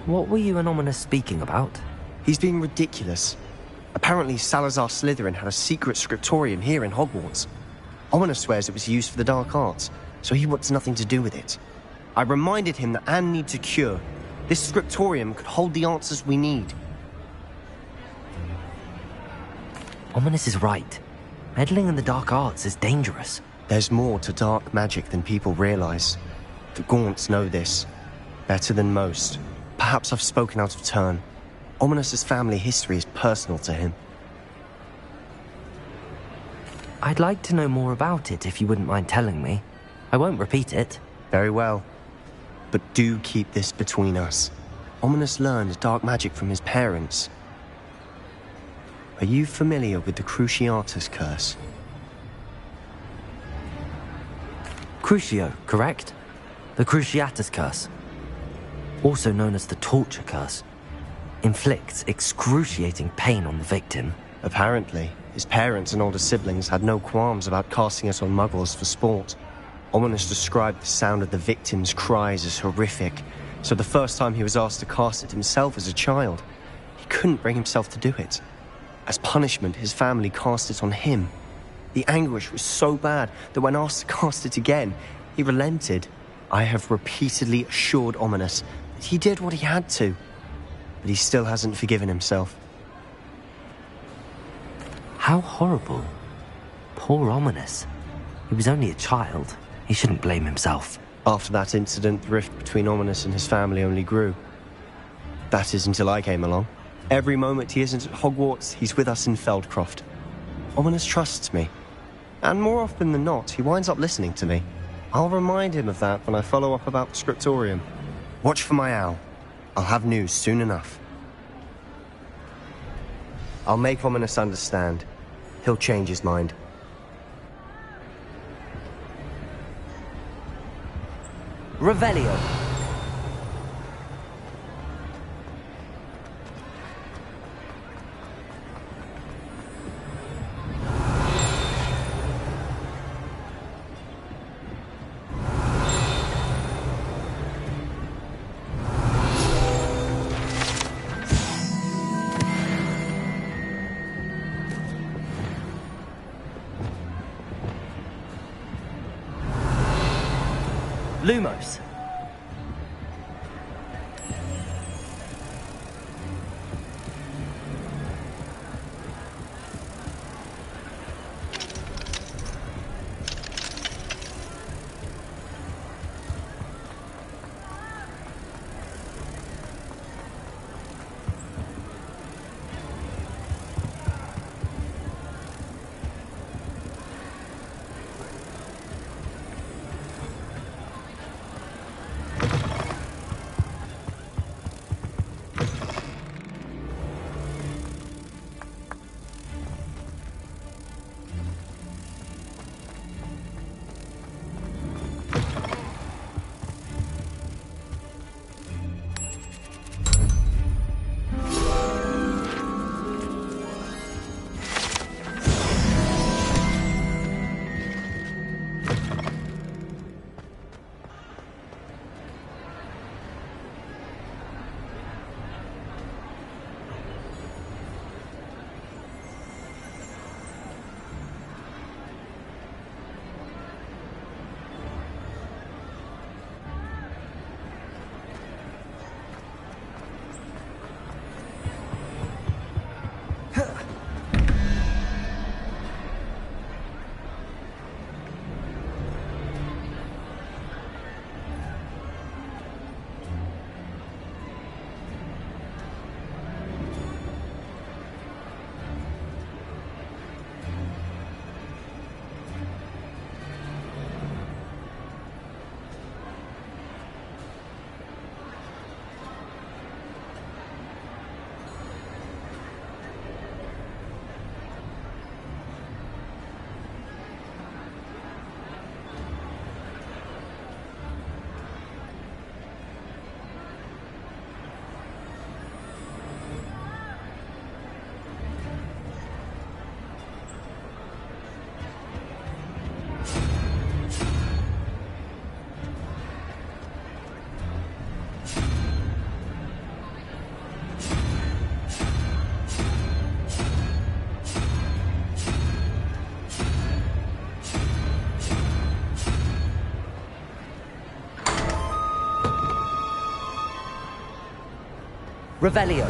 What were you and Ominous speaking about? He's being ridiculous. Apparently, Salazar Slytherin had a secret scriptorium here in Hogwarts. Ominous swears it was used for the Dark Arts, so he wants nothing to do with it. I reminded him that Anne needs a cure. This scriptorium could hold the answers we need. Ominous is right. Meddling in the Dark Arts is dangerous. There's more to dark magic than people realize. The Gaunts know this. Better than most. Perhaps I've spoken out of turn. Ominous's family history is personal to him. I'd like to know more about it if you wouldn't mind telling me. I won't repeat it. Very well. But do keep this between us. Ominous learned dark magic from his parents. Are you familiar with the Cruciatus Curse? Crucio, correct? The Cruciatus Curse. Also known as the Torture Curse. Inflicts excruciating pain on the victim. Apparently, his parents and older siblings had no qualms about casting it on muggles for sport. Ominous described the sound of the victim's cries as horrific, so the first time he was asked to cast it himself as a child, he couldn't bring himself to do it. As punishment, his family cast it on him. The anguish was so bad that when asked to cast it again, he relented. I have repeatedly assured Ominous that he did what he had to, but he still hasn't forgiven himself. How horrible. Poor Ominous. He was only a child. He shouldn't blame himself. After that incident, the rift between Ominous and his family only grew. That is until I came along. Every moment he isn't at Hogwarts, he's with us in Feldcroft. Ominous trusts me. And more often than not, he winds up listening to me. I'll remind him of that when I follow up about the scriptorium. Watch for my owl. I'll have news soon enough. I'll make Ominous understand. He'll change his mind. Revelio. Lumos. Revelio.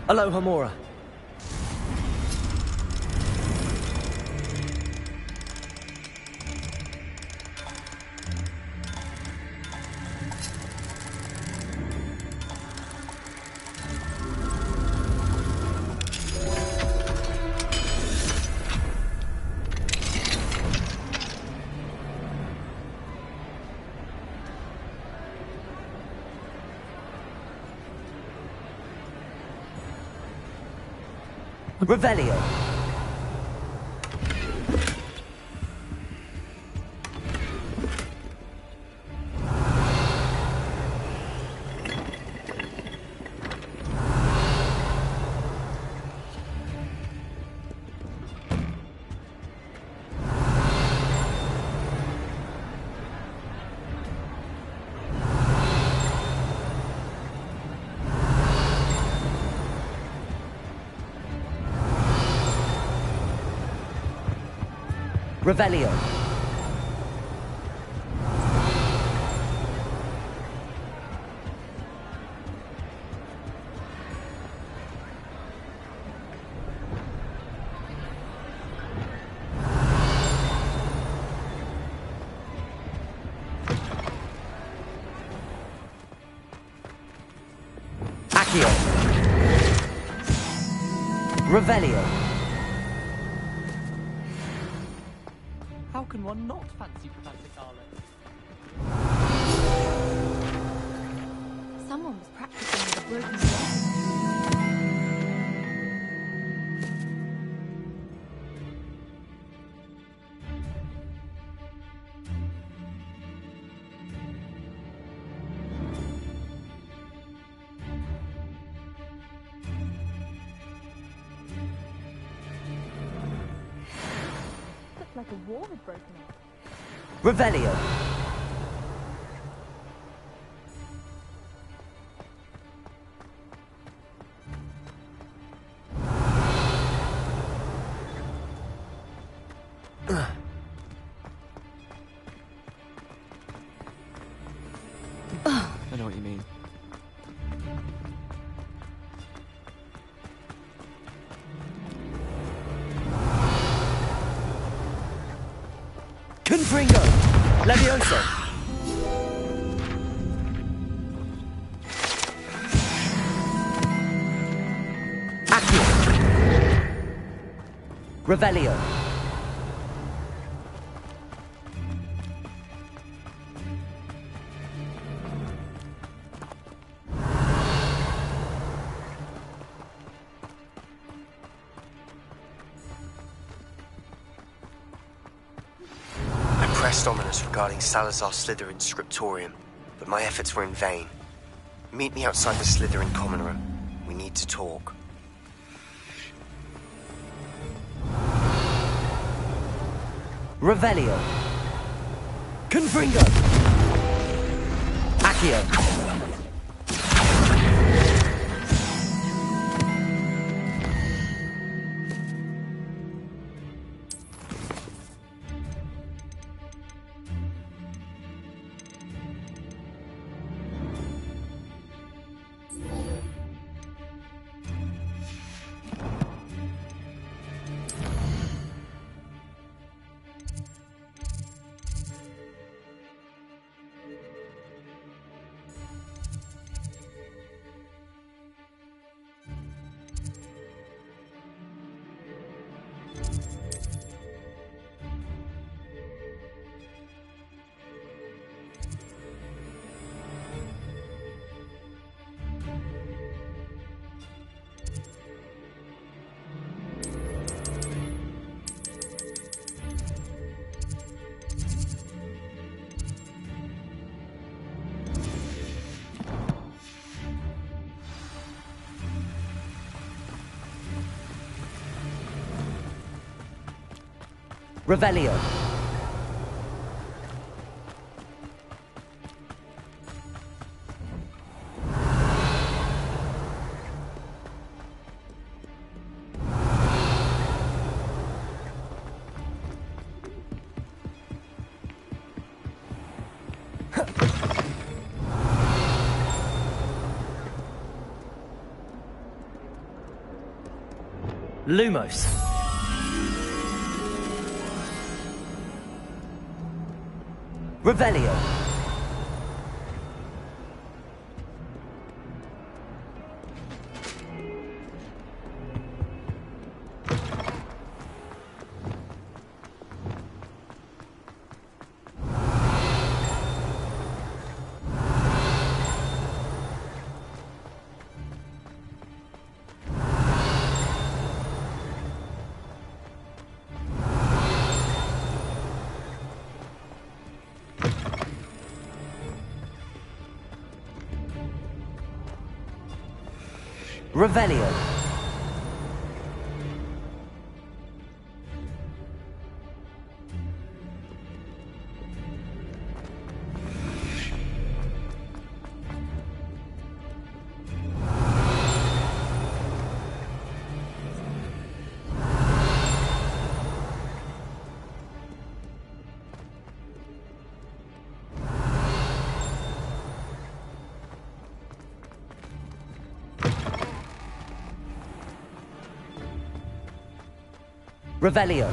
Aloha Mora. Revelio. Revelio. Accio. Revelio. How can one not fancy Professor Scarlet? Someone was practicing with a broken wall. Looks like a war had broken out. Revelio. I know what you mean. Confringo. Levioso. Accio. Revelio. Ominous regarding Salazar Slytherin's scriptorium, but my efforts were in vain. Meet me outside the Slytherin common room. We need to talk. Revelio. Confringo. Accio. Revelio. Lumos. Revelio. Revelio. Revelio. Revelio.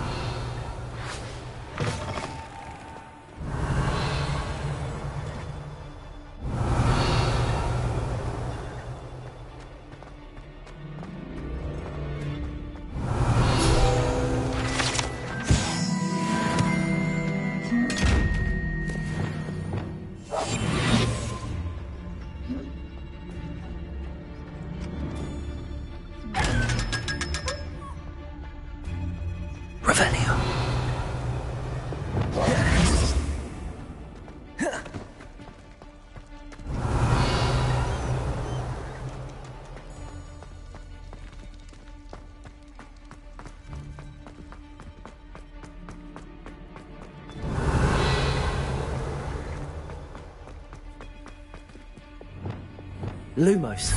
Lumos.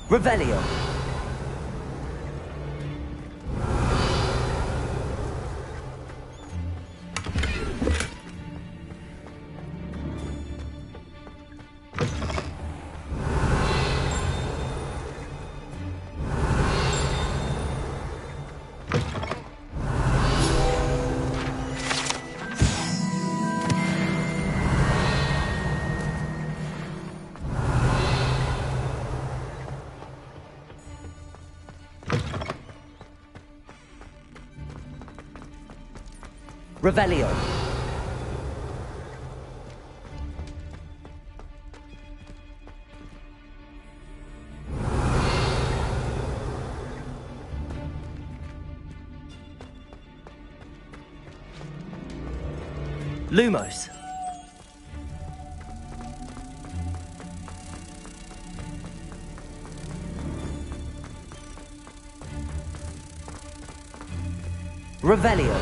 Revelio. Revelio. Lumos. Revelio.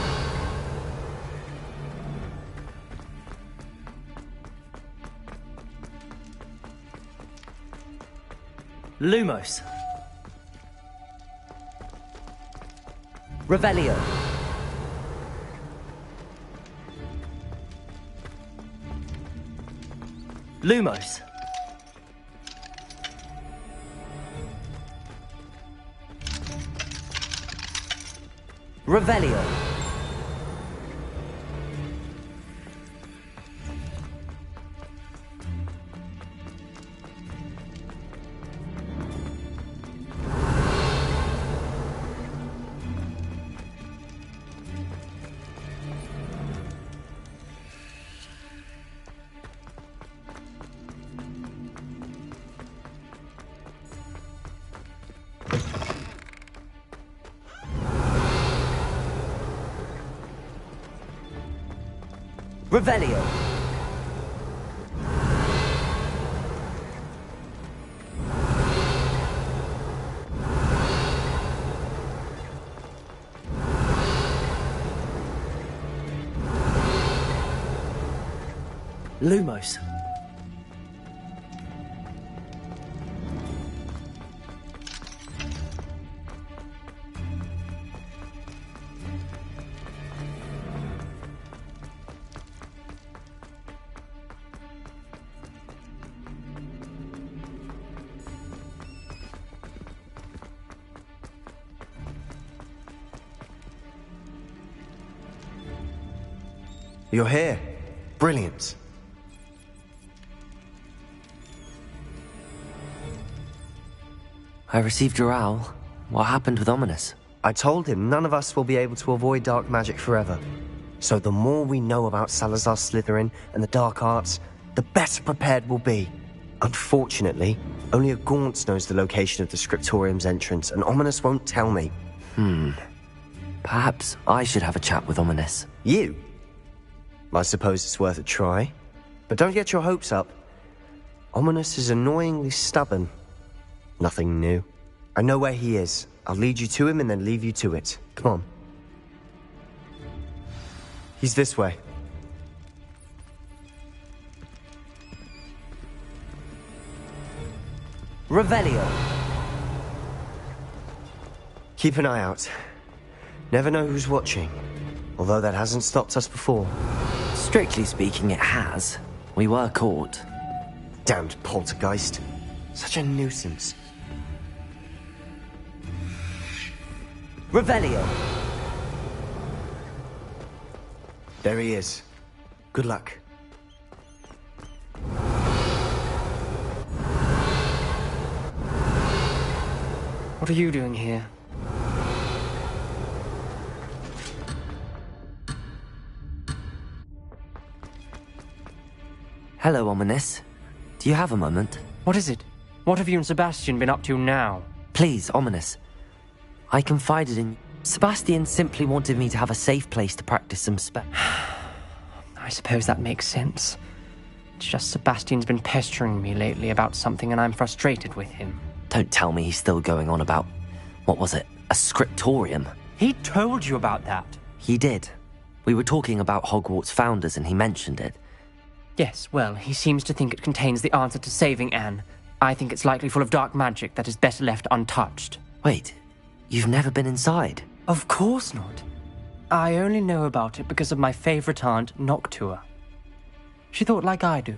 Lumos. Revelio. Lumos. Revelio. Revelio. Lumos. You're here. Brilliant. I received your owl. What happened with Ominous? I told him none of us will be able to avoid dark magic forever. So the more we know about Salazar Slytherin and the dark arts, the better prepared we'll be. Unfortunately, only a Gaunt knows the location of the Scriptorium's entrance, and Ominous won't tell me. Perhaps I should have a chat with Ominous. You? I suppose it's worth a try. But don't get your hopes up. Ominous is annoyingly stubborn. Nothing new. I know where he is. I'll lead you to him and then leave you to it. Come on. He's this way. Revelio. Keep an eye out. Never know who's watching. Although that hasn't stopped us before. Strictly speaking, it has. We were caught. Damned poltergeist. Such a nuisance. Revelio. There he is. Good luck. What are you doing here? Hello, Ominous. Do you have a moment? What is it? What have you and Sebastian been up to now? Please, Ominous. I confided in... Sebastian simply wanted me to have a safe place to practice some I suppose that makes sense. It's just Sebastian's been pestering me lately about something and I'm frustrated with him. Don't tell me he's still going on about... What was it? A scriptorium? He told you about that? He did. We were talking about Hogwarts founders and he mentioned it. Yes, well, he seems to think it contains the answer to saving Anne. I think it's likely full of dark magic that is better left untouched. Wait, you've never been inside? Of course not. I only know about it because of my favorite aunt, Noctua. She thought like I do.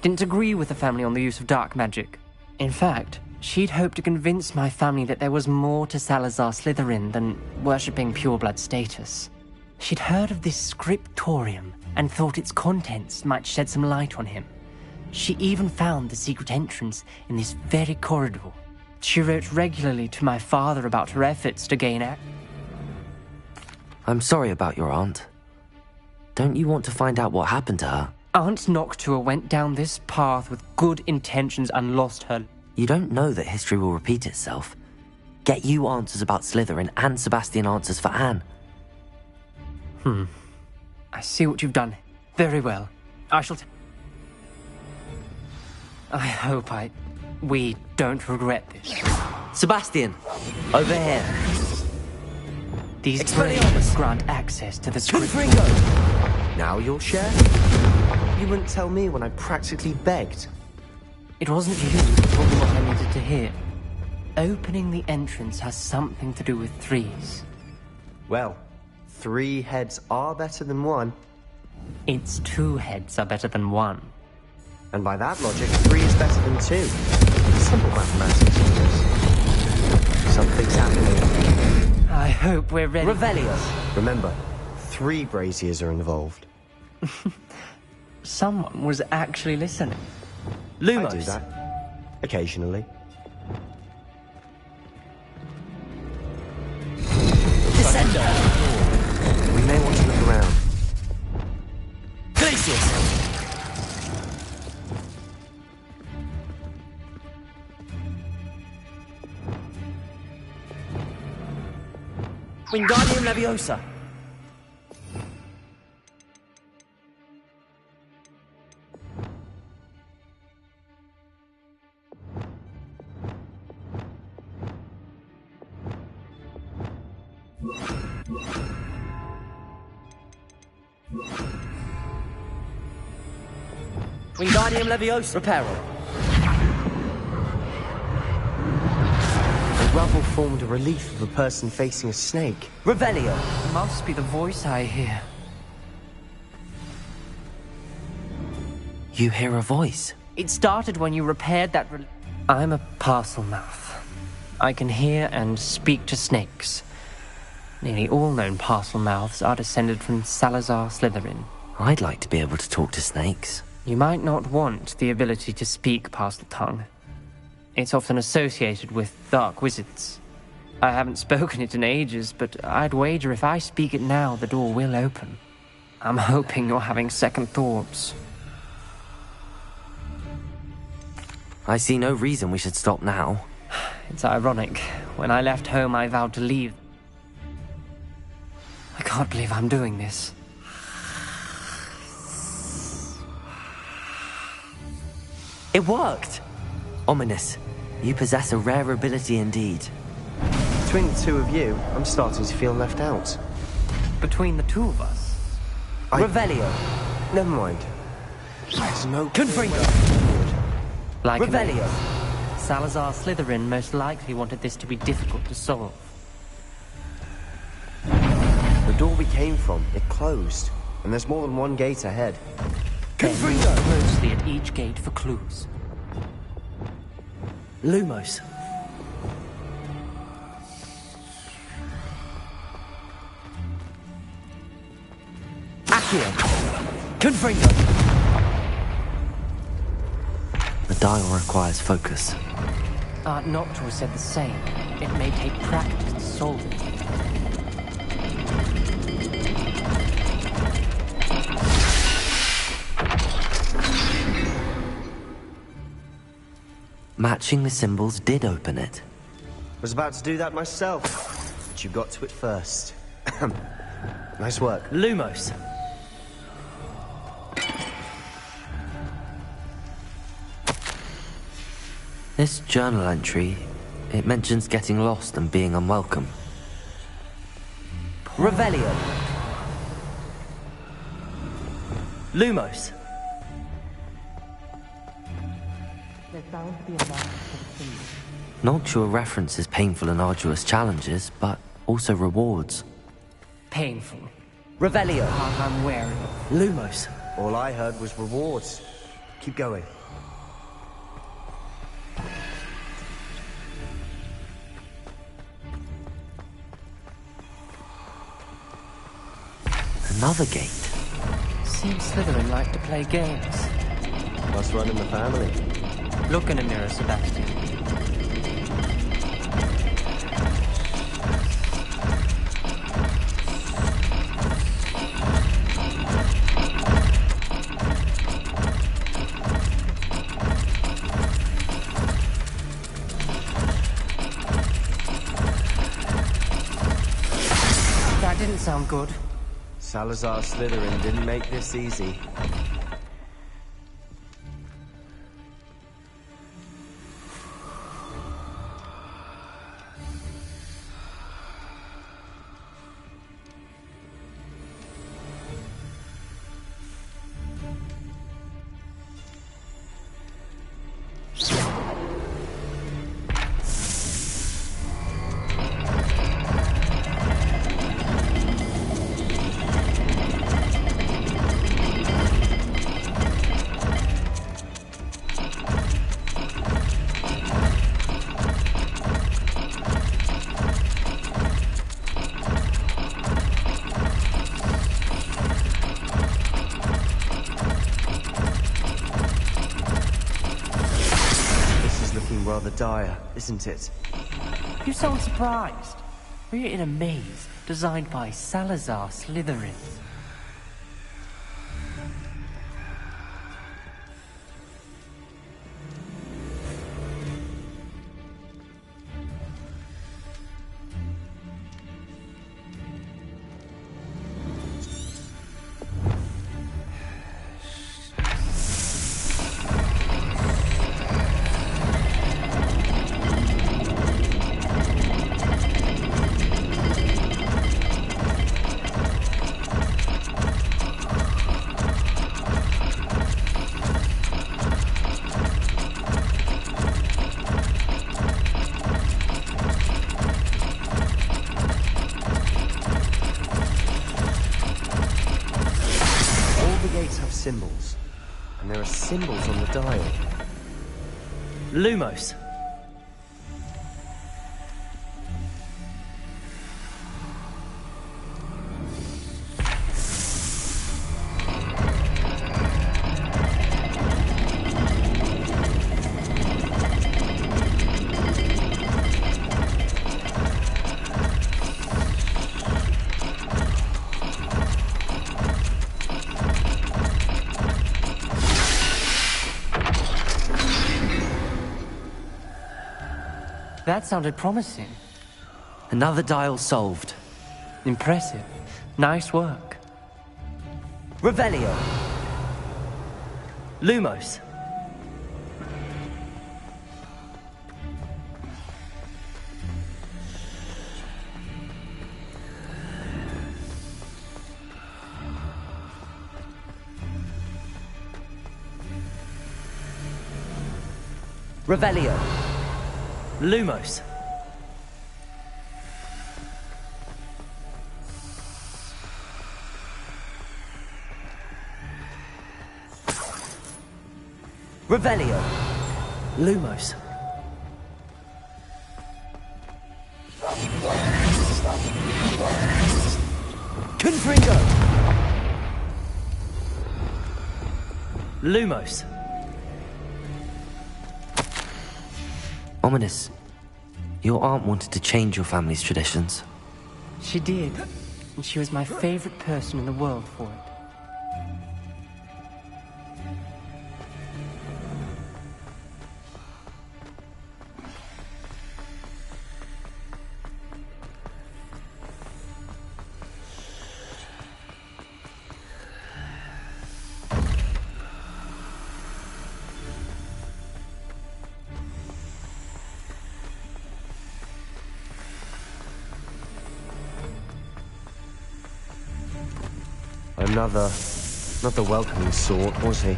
Didn't agree with the family on the use of dark magic. In fact, she'd hoped to convince my family that there was more to Salazar Slytherin than worshipping pureblood status. She'd heard of this scriptorium and thought its contents might shed some light on him. She even found the secret entrance in this very corridor. She wrote regularly to my father about her efforts to gain access. I'm sorry about your aunt. Don't you want to find out what happened to her? Aunt Noctua went down this path with good intentions and lost her. You don't know that history will repeat itself. Get you answers about Slytherin and Sebastian answers for Anne. I see what you've done. Very well. I shall I hope we don't regret this. Sebastian! Over here! These brains grant access to the script. Now you'll share? You wouldn't tell me when I practically begged. It wasn't you who told me what I needed to hear. Opening the entrance has something to do with threes. Well, 3 heads are better than 1. It's 2 heads are better than 1. And by that logic, 3 is better than 2. Simple mathematics. Something's happening. I hope we're ready. Revelio. Remember, 3 braziers are involved. Someone was actually listening. Lumos. I do that. Occasionally. Descender. We may want to look around. Glacius. Wingardium Leviosa. Wingardium Leviosa. Reparo. The rubble formed a relief of a person facing a snake. Revelio. Must be the voice I hear. You hear a voice? It started when you repaired that I'm a parcel mouth. I can hear and speak to snakes. Nearly all known parcel mouths are descended from Salazar Slytherin. I'd like to be able to talk to snakes. You might not want the ability to speak past the tongue. It's often associated with dark wizards. I haven't spoken it in ages, but I'd wager if I speak it now, the door will open. I'm hoping you're having second thoughts. I see no reason we should stop now. It's ironic. When I left home, I vowed to leave. I can't believe I'm doing this. It worked! Ominous. You possess a rare ability indeed. Between the two of you, I'm starting to feel left out. Between the two of us? Revelio. Never mind. There's no... Confringo. Like Revelio. Salazar Slytherin most likely wanted this to be difficult to solve. The door we came from, it closed. And there's more than one gate ahead. Confringo! Look closely at each gate for clues. Lumos. Accio. Confringo. The dial requires focus. Art Noctua said the same. It may take practice to solve it. Matching the symbols did open it. I was about to do that myself, but you got to it first. Nice work. Lumos. This journal entry, it mentions getting lost and being unwelcome. Revelio. Lumos. Noctua references painful and arduous challenges, but also rewards. Painful. Revelio. I'm wary of. Lumos. All I heard was rewards. Keep going. Another gate. Seems Slytherin like to play games. Must run in the family. Look in a mirror, Sebastian. That didn't sound good. Salazar Slytherin didn't make this easy. Rather dire, isn't it? You sound surprised. We're in a maze designed by Salazar Slytherin. Symbols. And there are symbols on the dial. Lumos. that sounded promising. Another dial solved. Impressive. Nice work. Revelio. Lumos. Revelio. Lumos. Revelio. Lumos. Confringo. Lumos. Ominous, your aunt wanted to change your family's traditions. She did, and she was my favorite person in the world for it. Not the welcoming sort, was he?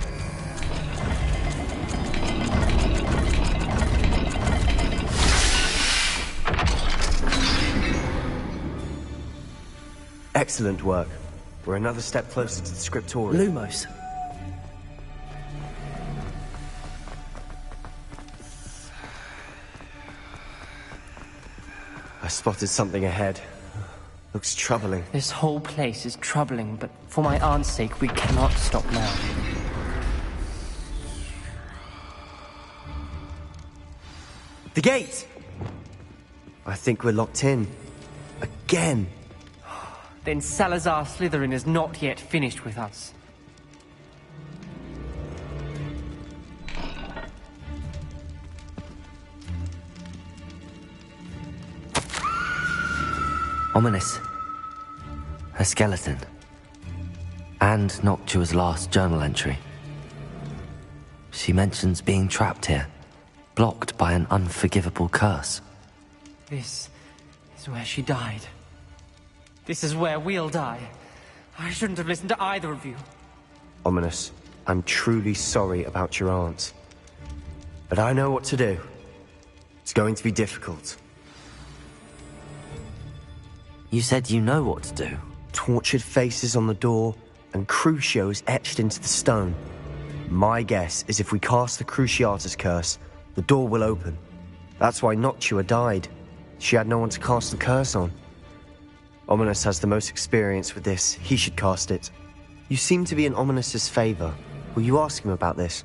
Excellent work. We're another step closer to the scriptorium. Lumos. I spotted something ahead. Looks troubling. This whole place is troubling, but for my aunt's sake, we cannot stop now. The gate! I think we're locked in. Again! Then Salazar Slytherin is not yet finished with us. Ominous. A skeleton. And Noctua's last journal entry. She mentions being trapped here, blocked by an unforgivable curse. This is where she died. This is where we'll die. I shouldn't have listened to either of you. Ominous, I'm truly sorry about your aunt. But I know what to do. It's going to be difficult. You said you know what to do. Tortured faces on the door, and Crucios etched into the stone. My guess is if we cast the Cruciatus curse, the door will open. That's why Noctua died. She had no one to cast the curse on. Ominous has the most experience with this. He should cast it. You seem to be in Ominous's favor. Will you ask him about this?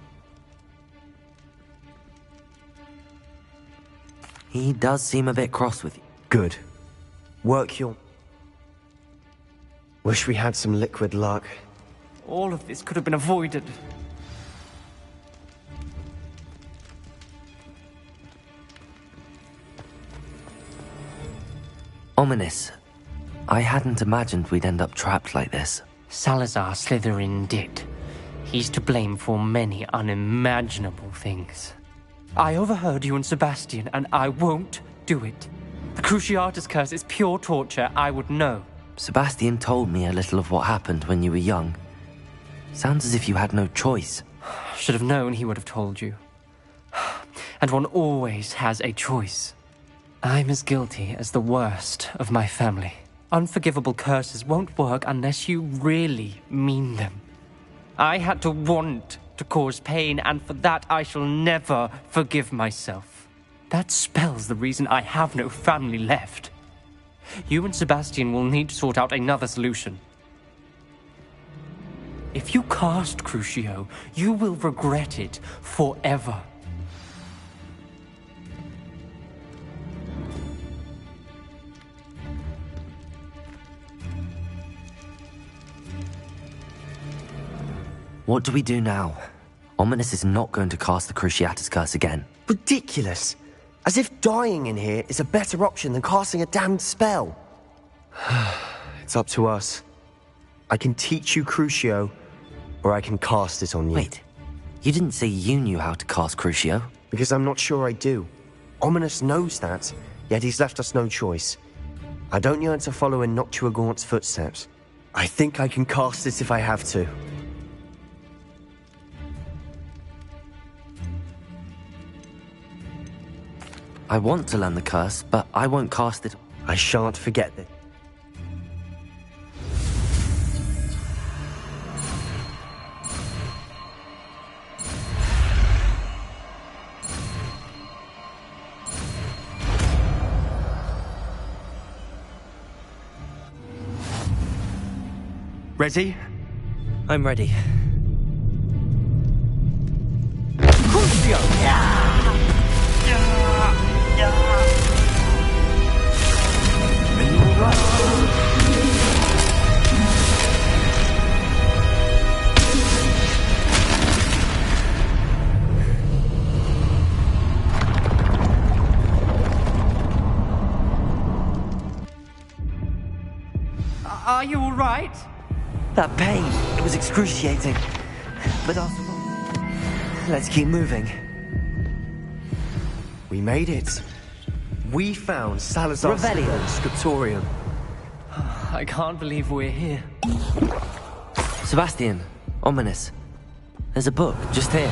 He does seem a bit cross with you. Good. Work your... Wish we had some liquid luck. All of this could have been avoided. Ominous. I hadn't imagined we'd end up trapped like this. Salazar Slytherin did. He's to blame for many unimaginable things. I overheard you and Sebastian, and I won't do it. The Cruciatus curse is pure torture, I would know. Sebastian told me a little of what happened when you were young. Sounds as if you had no choice. Should have known he would have told you. And one always has a choice. I'm as guilty as the worst of my family. Unforgivable curses won't work unless you really mean them. I had to want to cause pain, and for that I shall never forgive myself. That spells the reason I have no family left. You and Sebastian will need to sort out another solution. If you cast Crucio, you will regret it forever. What do we do now? Ominous is not going to cast the Cruciatus curse again. Ridiculous! As if dying in here is a better option than casting a damned spell. It's up to us. I can teach you Crucio, or I can cast it on you. Wait, you didn't say you knew how to cast Crucio? Because I'm not sure I do. Ominous knows that, yet he's left us no choice. I don't yearn to follow in Noctuagaunt's footsteps. I think I can cast it if I have to. I want to learn the curse, but I won't cast it. I shan't forget it. Ready? I'm ready. Are you all right? That pain, it was excruciating. But after all, let's keep moving. We made it. We found Salazar's Revelio. scriptorium. I can't believe we're here. Sebastian, Ominous. There's a book just here.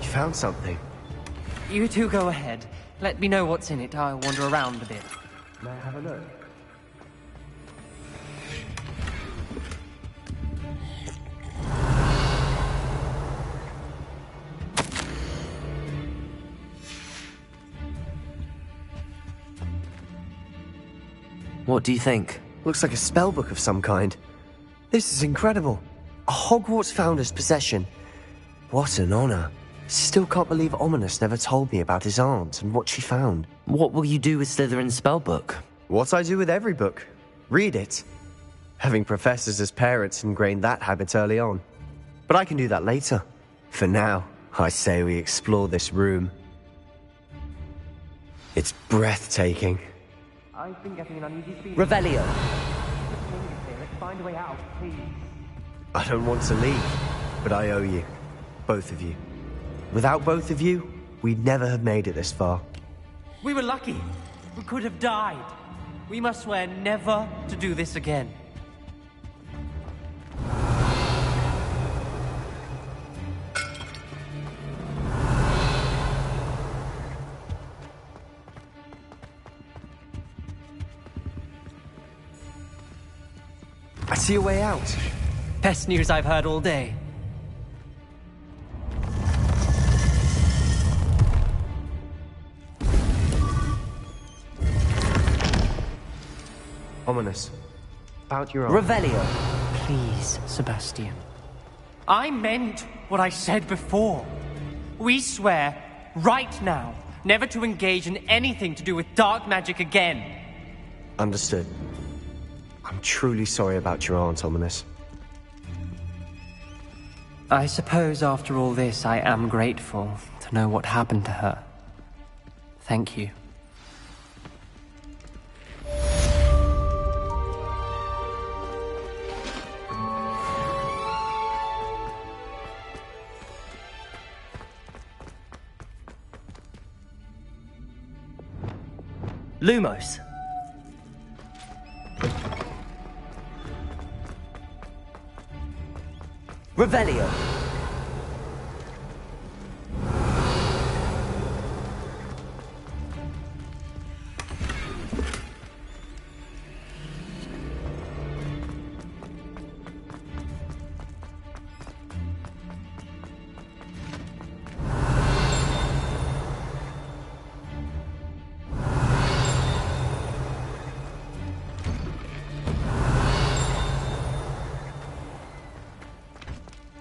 You found something. You two go ahead. Let me know what's in it. I'll wander around a bit. May I have a look? What do you think? Looks like a spellbook of some kind. This is incredible. A Hogwarts founder's possession. What an honor. Still can't believe Ominous never told me about his aunt and what she found. What will you do with Slytherin's spellbook? What I do with every book. Read it. Having professors as parents ingrained that habit early on. But I can do that later. For now, I say we explore this room. It's breathtaking. I've been getting an uneasy feeling. Revelio. Let's find a way out, please. I don't want to leave, but I owe you. Both of you. Without both of you, we'd never have made it this far. We were lucky. We could have died. We must swear never to do this again. I see a way out. Best news I've heard all day. Ominous. About your aunt. Revelio. Please, Sebastian. I meant what I said before. We swear, right now, never to engage in anything to do with dark magic again. Understood. I'm truly sorry about your aunt, Ominous. I suppose after all this, I am grateful to know what happened to her. Thank you. Lumos. Revelio.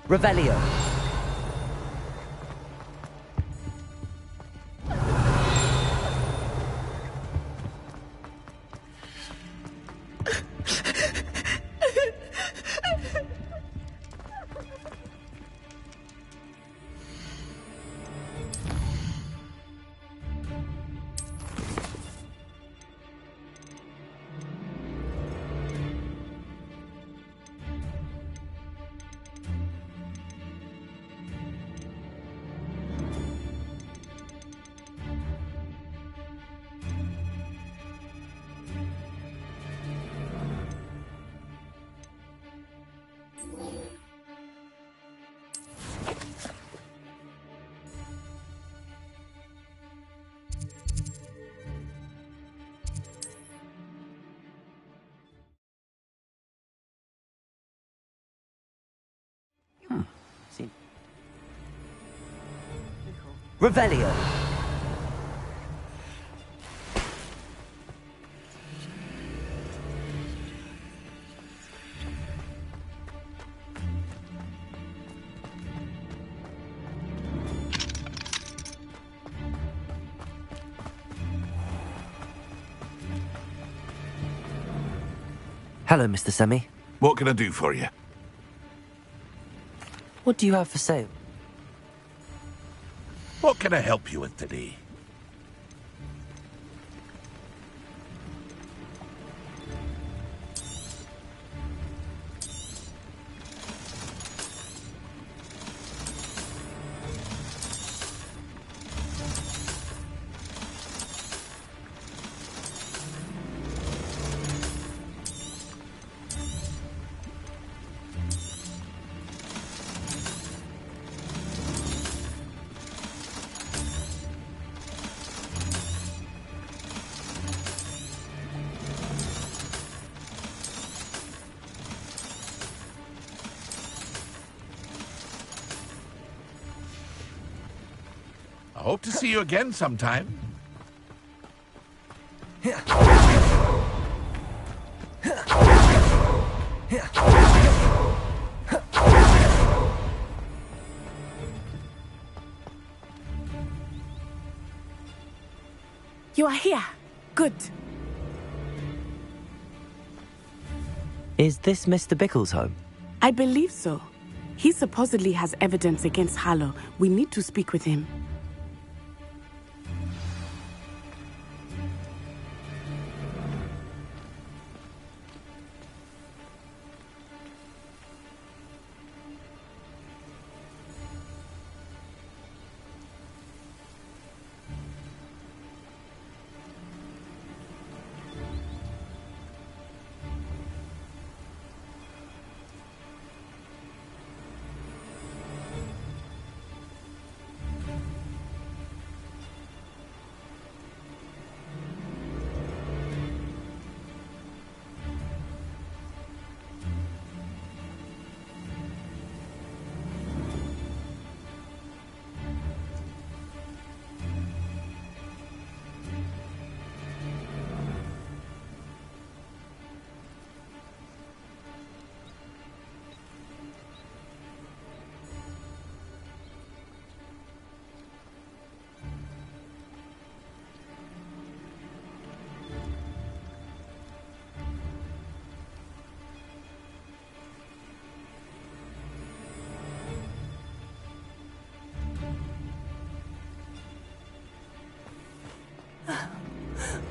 Revelio. Revelio. Hello, Mr. Semi. What can I do for you? What do you have for sale? What can I help you with today? I hope to see you again sometime. You are here. Good. Is this Mr. Bickle's home? I believe so. He supposedly has evidence against Harlow. We need to speak with him.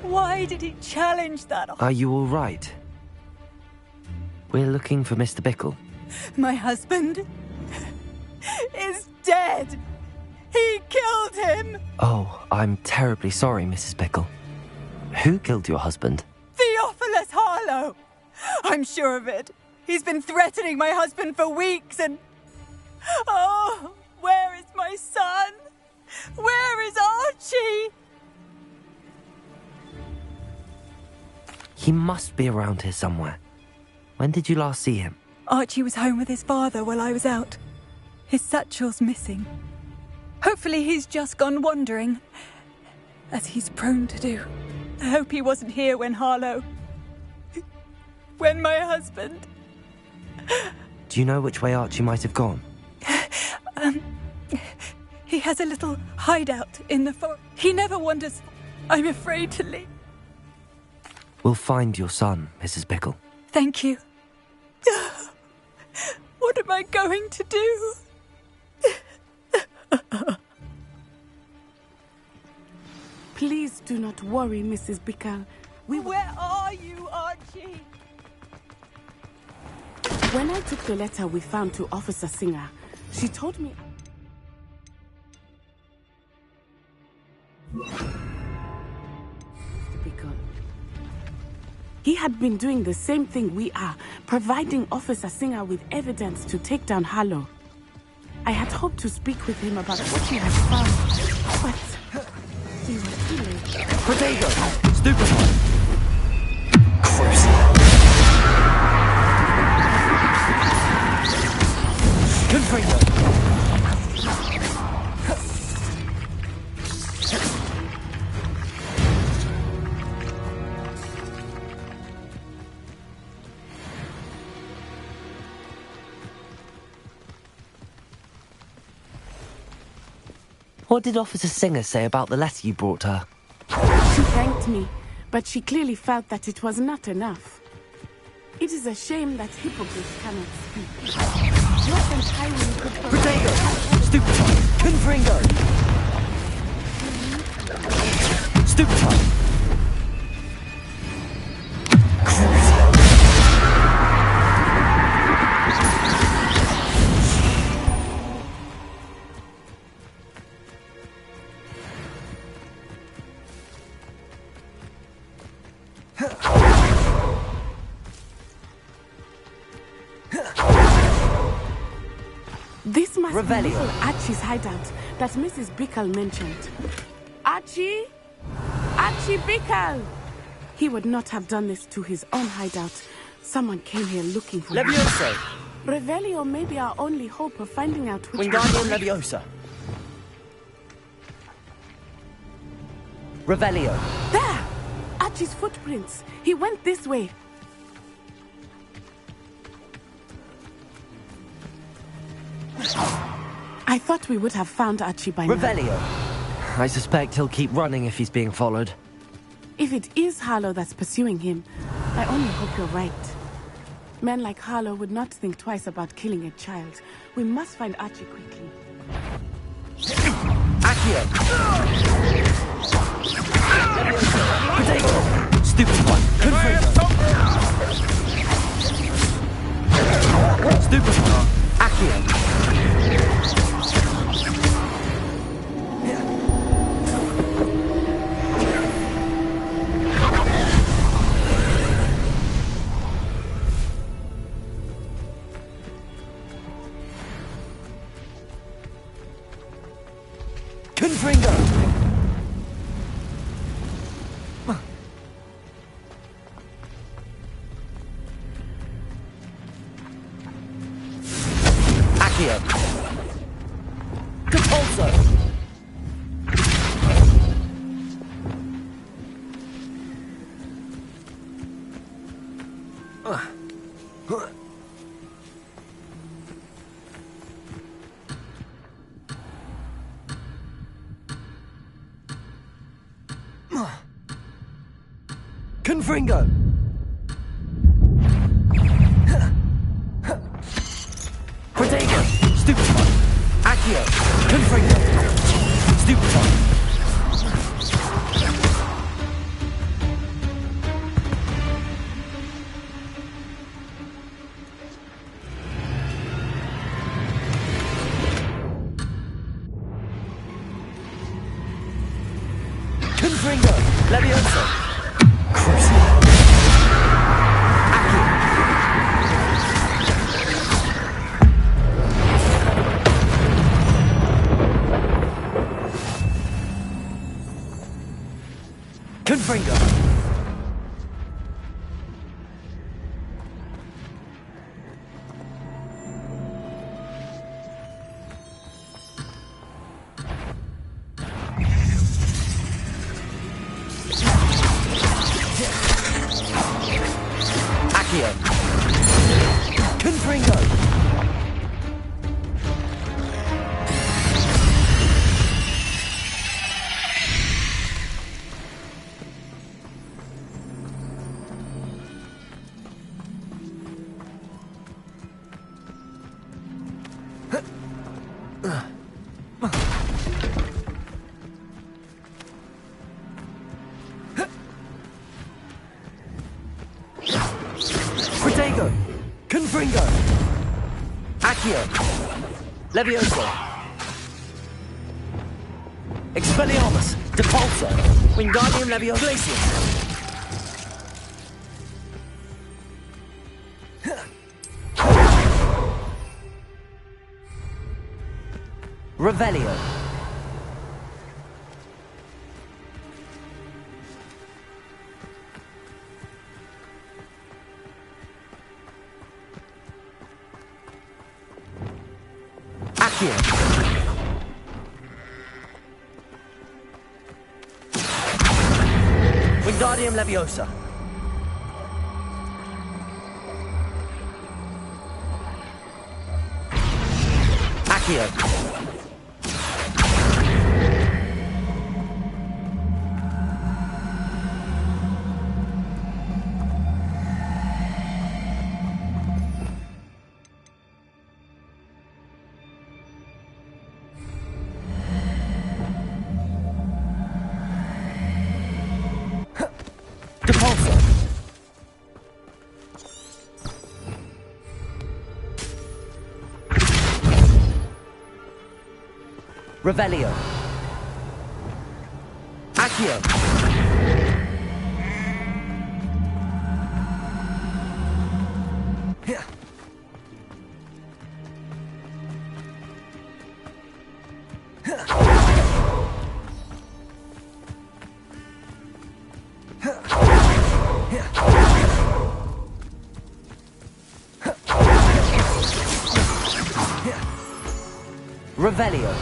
Why did he challenge that? Are you all right? We're looking for Mr. Bickle. My husband is dead. He killed him. Oh, I'm terribly sorry, Mrs. Bickle. Who killed your husband? Theophilus Harlow. I'm sure of it. He's been threatening my husband for weeks and... Oh, where is my son? Where is Archie? He must be around here somewhere. When did you last see him? Archie was home with his father while I was out. His satchel's missing. Hopefully he's just gone wandering, as he's prone to do. I hope he wasn't here when Harlow... when my husband... Do you know which way Archie might have gone? He has a little hideout in the forest. He never wanders. I'm afraid to leave. We'll find your son, Mrs. Bickle. Thank you. What am I going to do? Please do not worry, Mrs. Bickle. Where are you, Archie? When I took the letter we found to Officer Singer, she told me... Bickle. He had been doing the same thing we are, providing Officer Singer with evidence to take down Harlow. I had hoped to speak with him about what he had found, but we were too late. Protego! Stupefy! Confringo! What did Officer Singer say about the letter you brought her? She thanked me, but she clearly felt that it was not enough. It is a shame that hippogriffs cannot speak. What entirely could Protego! Stupefy! Confringo! Stupefy! This must Revelio. be little Archie's hideout that Mrs. Bickle mentioned. Archie? Archie Bickle! He would not have done this to his own hideout. Someone came here looking for him. Levioso! Revelio may be our only hope of finding out which Wingardium Leviosa! Revelio! There! Archie's footprints. He went this way. I thought we would have found Archie by now. Revelio! I suspect he'll keep running if he's being followed. If it is Harlow that's pursuing him, I only hope you're right. Men like Harlow would not think twice about killing a child. We must find Archie quickly. Accio! Protego! Stupid one! Confringo! Stupid one! Accio! Confringo! Accio! Depulso! Confringo! Protego! Stupefy! Accio! Confringo! Stupefy! Confringo! Levioso! Confringo! Accio! Confringo! Protego! Confringo! Accio! Levioso! Expelliarmus! Depulso! Wingardium Leviosa! Glacius! Revelio! Accio! Wingardium Leviosa! Accio! Revelio. Accio. Revelio.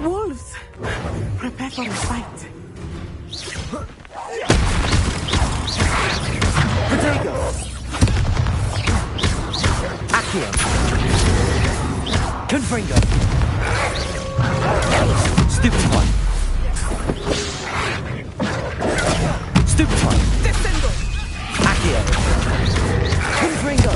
Wolves! Prepare for the fight. Protego. Accio. Confringo. Stupefy. Stupefy. Descendo. Accio. Confringo.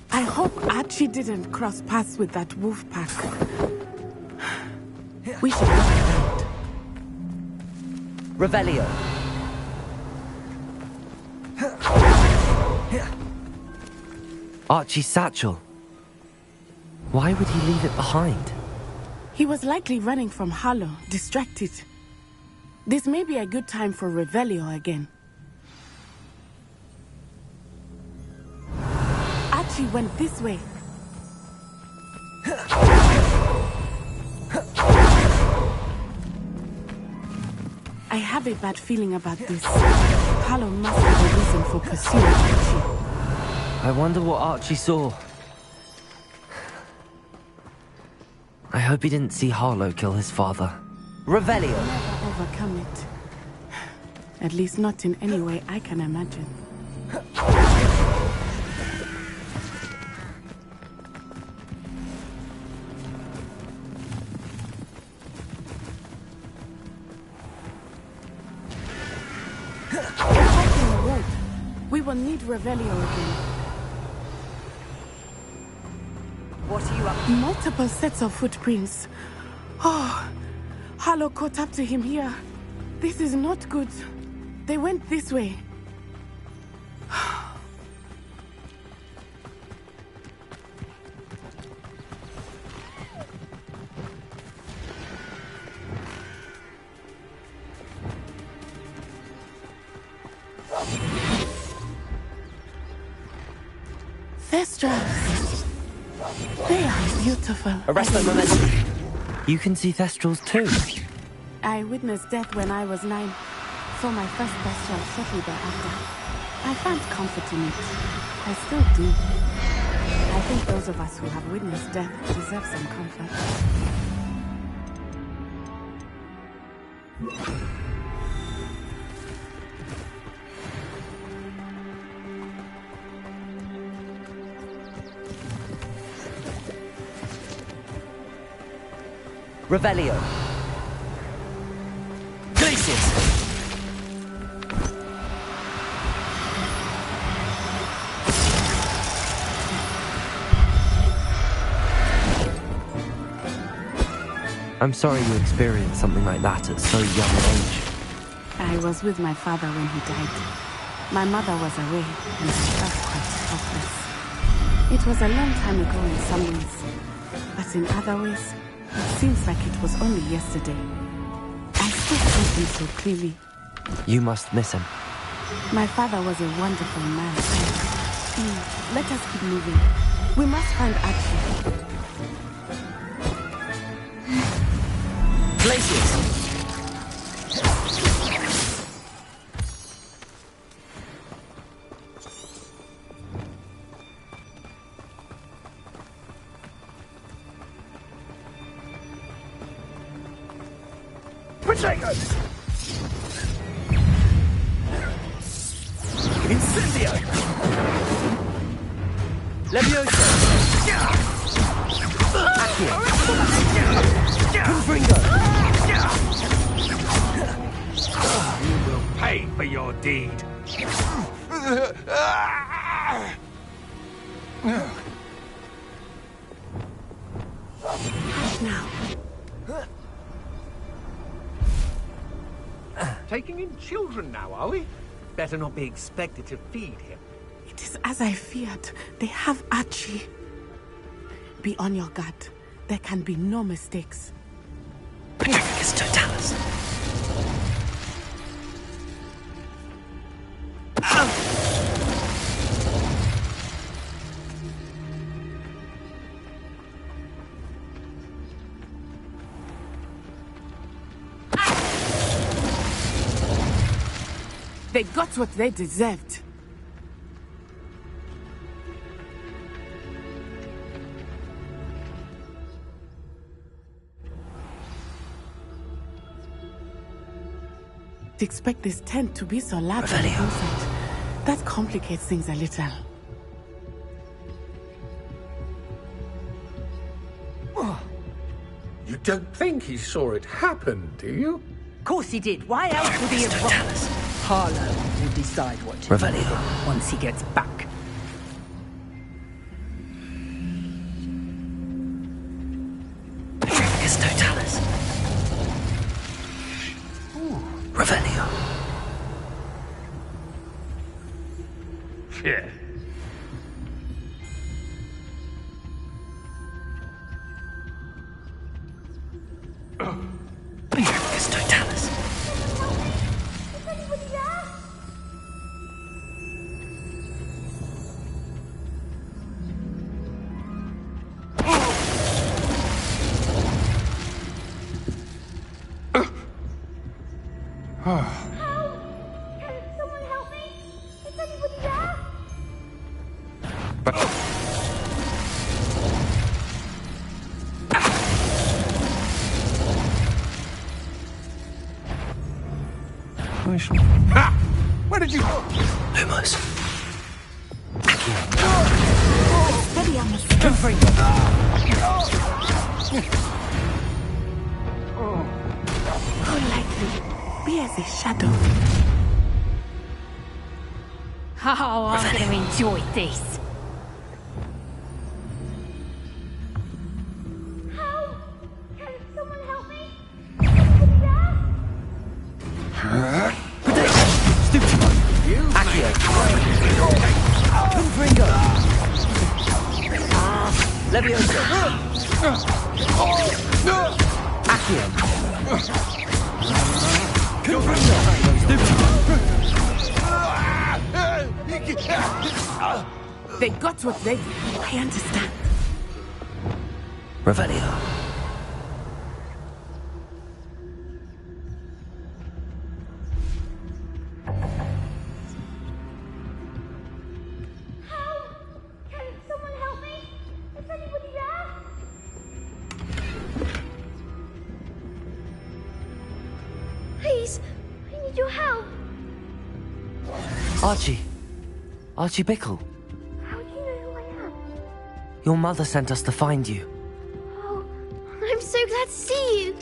I hope Archie didn't cross paths with that wolf pack. We should look around. Revelio. Archie's satchel. Why would he leave it behind? He was likely running from Harlow, distracted. This may be a good time for Revelio again. Archie went this way. I have a bad feeling about this. Harlow must have a reason for pursuing Archie. I wonder what Archie saw. I hope he didn't see Harlow kill his father. Revelio. Never overcome it. At least not in any way I can imagine. We will need Revelio again. What are you up to? Multiple sets of footprints. Oh, Harlow caught up to him here. This is not good. They went this way. Thestrals. They are beautiful. Arrest that momentum. You can see Thestrals too. I witnessed death when I was 9. Saw my first Thestral shortly thereafter. I found comfort in it. I still do. I think those of us who have witnessed death deserve some comfort. Revelio. Glacius. I'm sorry you experienced something like that at so young an age. I was with my father when he died. My mother was away, and I felt quite helpless. It was a long time ago in some ways, but in other ways, it seems like it was only yesterday. I still see him so clearly. You must miss him. My father was a wonderful man. Let us keep moving. We must find Archie. Glacius! Protego! Incendio! Levioso! Accio! You will pay for your deed. Now. Taking in children now, are we? Better not be expected to feed him. It is as I feared. They have Archie. Be on your guard. There can be no mistakes. Patricus Totalis. They got what they deserved. To expect this tent to be so large on the inside, that complicates things a little. You don't think he saw it happen, do you? Of course he did. Why else would he have run? Harlow will decide what to Revelio. do once he gets back. Patricus Totalis. Revelio. Yeah. Patricus Totalis. Ha! Where did you go? Lumos. Steady on me. Go lightly. Be as a shadow. Oh, I'm going to enjoy this. They got what they... I understand. Revelio. Please, I need your help. Archie. Archie Bickle. How do you know who I am? Your mother sent us to find you. Oh, I'm so glad to see you.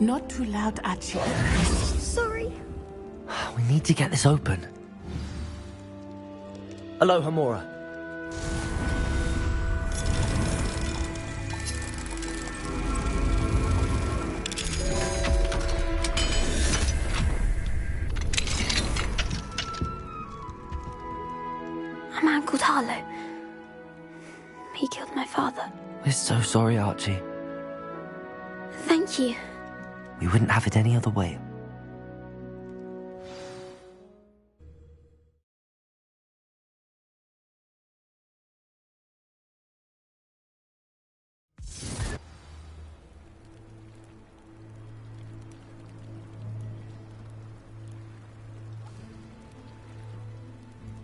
Not too loud, Archie. Sorry. We need to get this open. Aloha, Mora. A man called Harlow. He killed my father. We're so sorry, Archie. Thank you. We wouldn't have it any other way.